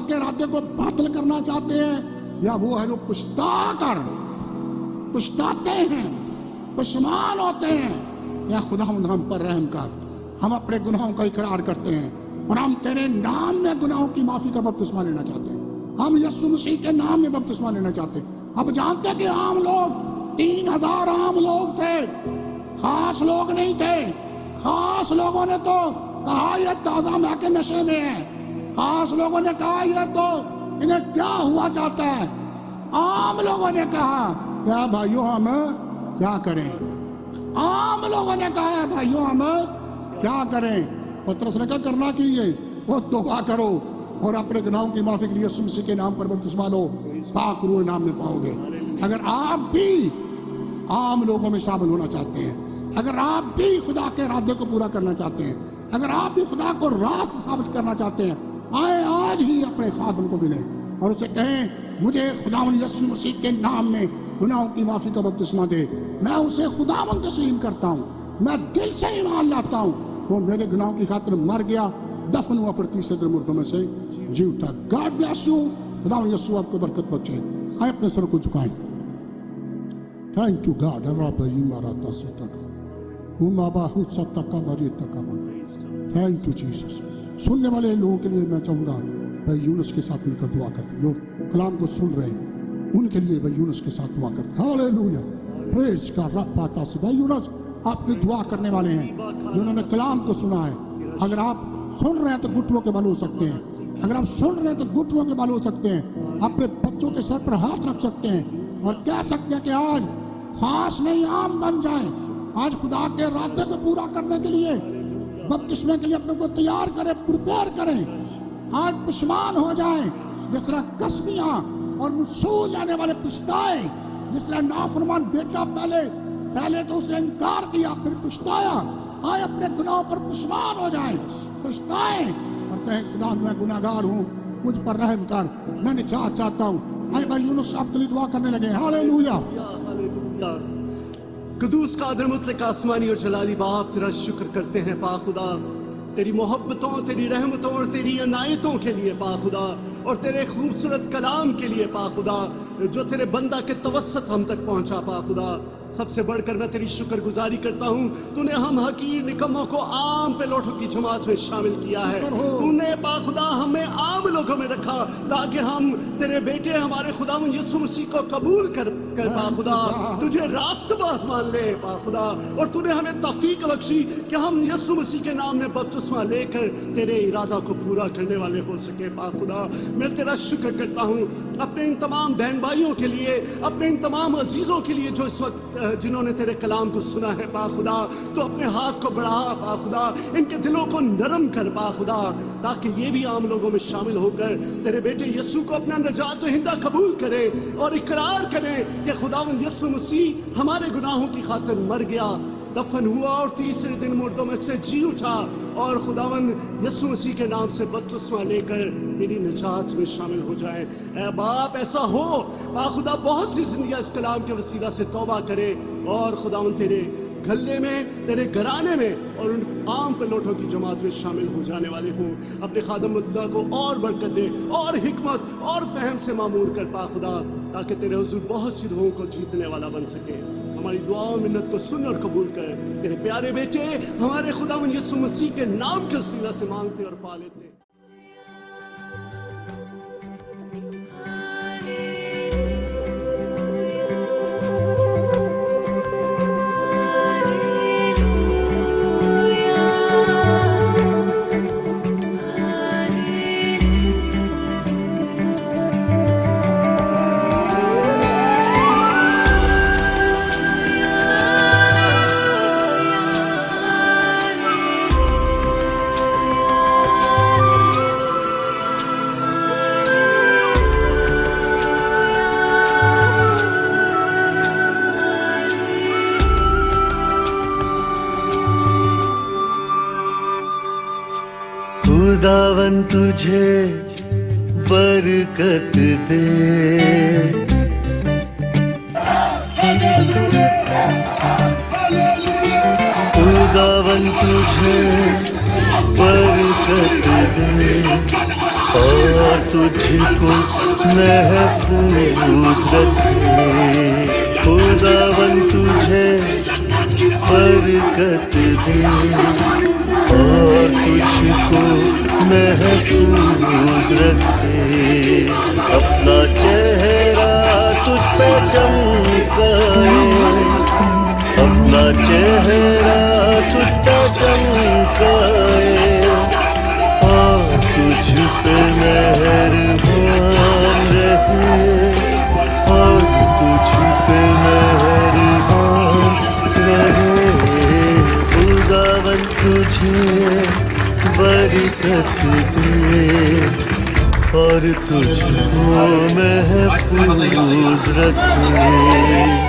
کے ارادے کو باطل کرنا چاہتے ہیں، یا وہ ہے جو پچھتاتے ہیں، پشمان ہوتے ہیں، یا خدا ہم پر رحم کر، ہم اپنے گناہوں کا اقرار کرتے ہیں اور ہم تیرے نام میں گناہوں کی معافی کا بپتسمہ لینا چاہتے ہیں، ہم یسوع مسیح کے نام میں بپتسمہ لینا چاہتے ہیں۔ اب جانتے کہ عام لوگ 3000 عام لوگ تھے، خاص لوگ نہیں تھے۔ خاص لوگوں نے تو کہا یہ تازہ ماں کے نشے میں ہے، खास लोगों ने कहा ये तो इन्हें क्या हुआ चाहता है। आम लोगों ने कहा क्या भाइयों हम क्या करें। आम लोगों ने कहा भाइयों हम क्या करें। पतरस ने क्या करना चाहिए, वो तौबा करो और अपने गुनाहों की माफी के लिए यीशु मसीह के नाम पर बपतिस्मा लो, पाक रूह नाम में पाओगे। अगर आप भी आम लोगों में शामिल होना चाहते हैं, अगर आप भी खुदा के इरादे को पूरा करना चाहते हैं, अगर आप भी खुदा को रास्त साबित करना चाहते हैं, आए आज ही अपने खादम को मिले और उसे कहें मुझे खुदावंद यीशु मसीह के नाम में गुनाहों की माफी का बपतिस्मा दे। मैं उसे खुदावंद तस्लीम करता हूँ, मैं दिल से ईमान लाता हूँ वो मेरे गुनाहों की खातिर मर गया, दफन हुआ, पर तीसरे दिन मुर्दों में से जी उठा। God bless you. खुदावंद यीशु आपको बरकत बख्शे। आए अपने सर को झुकाएं। Thank you God. Thank you Jesus. सुनने वाले लोगों के लिए मैं चाहूंगा भाई यूनुस के साथ मिलकर दुआ करते, जो कलाम को सुन रहे हैं उनके लिए भाई यूनुस के साथ दुआ करते। हालेलुया, प्रेज का रब पाता से। भाई यूनुस आपकी दुआ करने वाले हैं जिन्होंने कलाम को सुना है। अगर आप सुन रहे हैं तो घुटनों के बल हो सकते हैं, अगर आप सुन रहे हैं तो घुटनों के बल हो सकते हैं, अपने बच्चों के सर पर हाथ रख सकते हैं और कह सकते हैं कि आज खास नहीं आम बन जाए। आज खुदा के इरादे को पूरा करने के लिए बपतिस्मे के लिए अपने को तैयार करें, प्रिपेयर करें। आज पुष्मान हो जाए जिस तरह कसमियां और मुसूल जाने वाले पछताए। जिस तरह नाफरमान बेटा पहले तो उसने इनकार किया, फिर पछताया। आए अपने गुनाहों पर पुष्मान हो जाए, पछताए और कहे खुदा मैं गुनाहगार हूँ, मुझ पर रहम कर, मैं निजात चाहता हूँ। आए भाई यूनुस आपके लिए दुआ करने लगे। हालेलुया। कदूस कादिर मुतलक आसमानी और जलाली बाप तेरा शुक्र करते हैं पा खुदा, तेरी मोहब्बतों, तेरी रहमतों और तेरी अनायतों के लिए पा खुदा, और तेरे खूबसूरत कलाम के लिए पा खुदा जो तेरे बंदा के तवस्सुत हम तक पहुंचा पा खुदा। सबसे बढ़कर मैं तेरी शुक्रगुजारी करता हूँ, तूने हम हकीर निकम्मों को आम पे लोटों की जमात में शामिल किया है। तूने पा खुदा हमें आम लोगों में रखा ताकि हम तेरे बेटे हमारे खुदावंद यीशु मसीह को कबूल कर पा खुदा, तुझे रास्तबाज मान ले पा खुदा। और तूने हमें तौफीक बख्शी कि हम यीशु मसीह के नाम में बपतिस्मा लेकर तेरे इरादा को पूरा करने वाले हो सके पा खुदा। मैं तेरा शुक्र करता हूँ अपने इन तमाम बहन भाइयों के लिए, अपने इन तमाम अजीजों के लिए जो इस वक्त जिन्होंने तेरे कलाम को सुना है पा खुदा। तो अपने हाथ को बढ़ा पा खुदा, इनके दिलों को नरम कर पा खुदा, ताकि ये भी आम लोगों में शामिल होकर तेरे बेटे यीशु को अपना नजात हिंदा कबूल करें और इकरार करें कि खुदावंद यीशु मसीह हमारे गुनाहों की खातिर मर गया, दफन हुआ और तीसरे दिन मुर्दों में से जी उठा, और खुदावंद यीशु मसीह के नाम से बपतिस्मा लेकर तेरी निजात में शामिल हो जाए। ऐ बाप ऐसा हो पा खुदा, बहुत सी जिंदगियां इस कलाम के वसीला से तौबा करे और खुदावंद तेरे गले में, तेरे घराने में और उन आम पेलोटों की जमात में शामिल हो जाने वाले हों। अपने खादम खुदा को और बरकत दे और हिकमत और फहम से मामूर कर पा खुदा, ताकि तेरे हुजूर बहुत सी रूहों को जीतने वाला बन सके। हमारी दुआओं मिन्नत को सुन और कबूल कर, तेरे प्यारे बेटे हमारे खुदावंद यीशु मसीह के नाम के वसीला से मांगते और पा लेते। खुदावन तुझे बरकत दे, खुदावन तुझे बरकत दे और तुझको महफूज रखे। खुदावन तुझे बरकत दे और तुझको महफूज रखे। अपना चेहरा तुझ पे चमकाए, अपना चेहरा तुझ पे चमकाए और तुझ पे और तुझ पे मेहरबान रहे। खुदावन तुझे बरकत दे और तुझको महफूज रखे।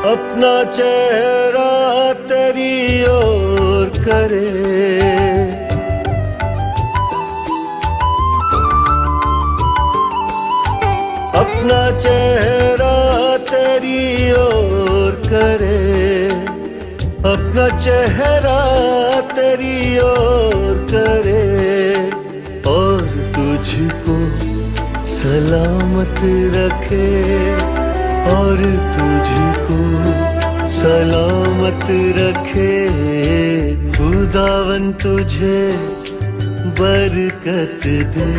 अपना चेहरा तेरी ओर करे, अपना चेहरा तेरी ओर करे, अपना चेहरा तेरी ओर करे और तुझको सलामत रखे और तुझको सलामत रखे। खुदावन तुझे बरकत दे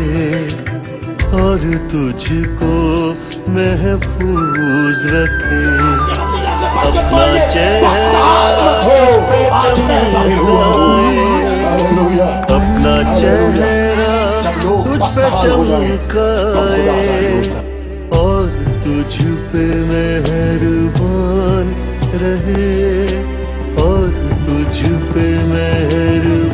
और तुझको महफूज रखे। अपना चेहरा पे चमकाए, अपना चेहरा तुझ पे चमकाए और तुझ पे मेहरबान रहे और तुझ पे मेहरबान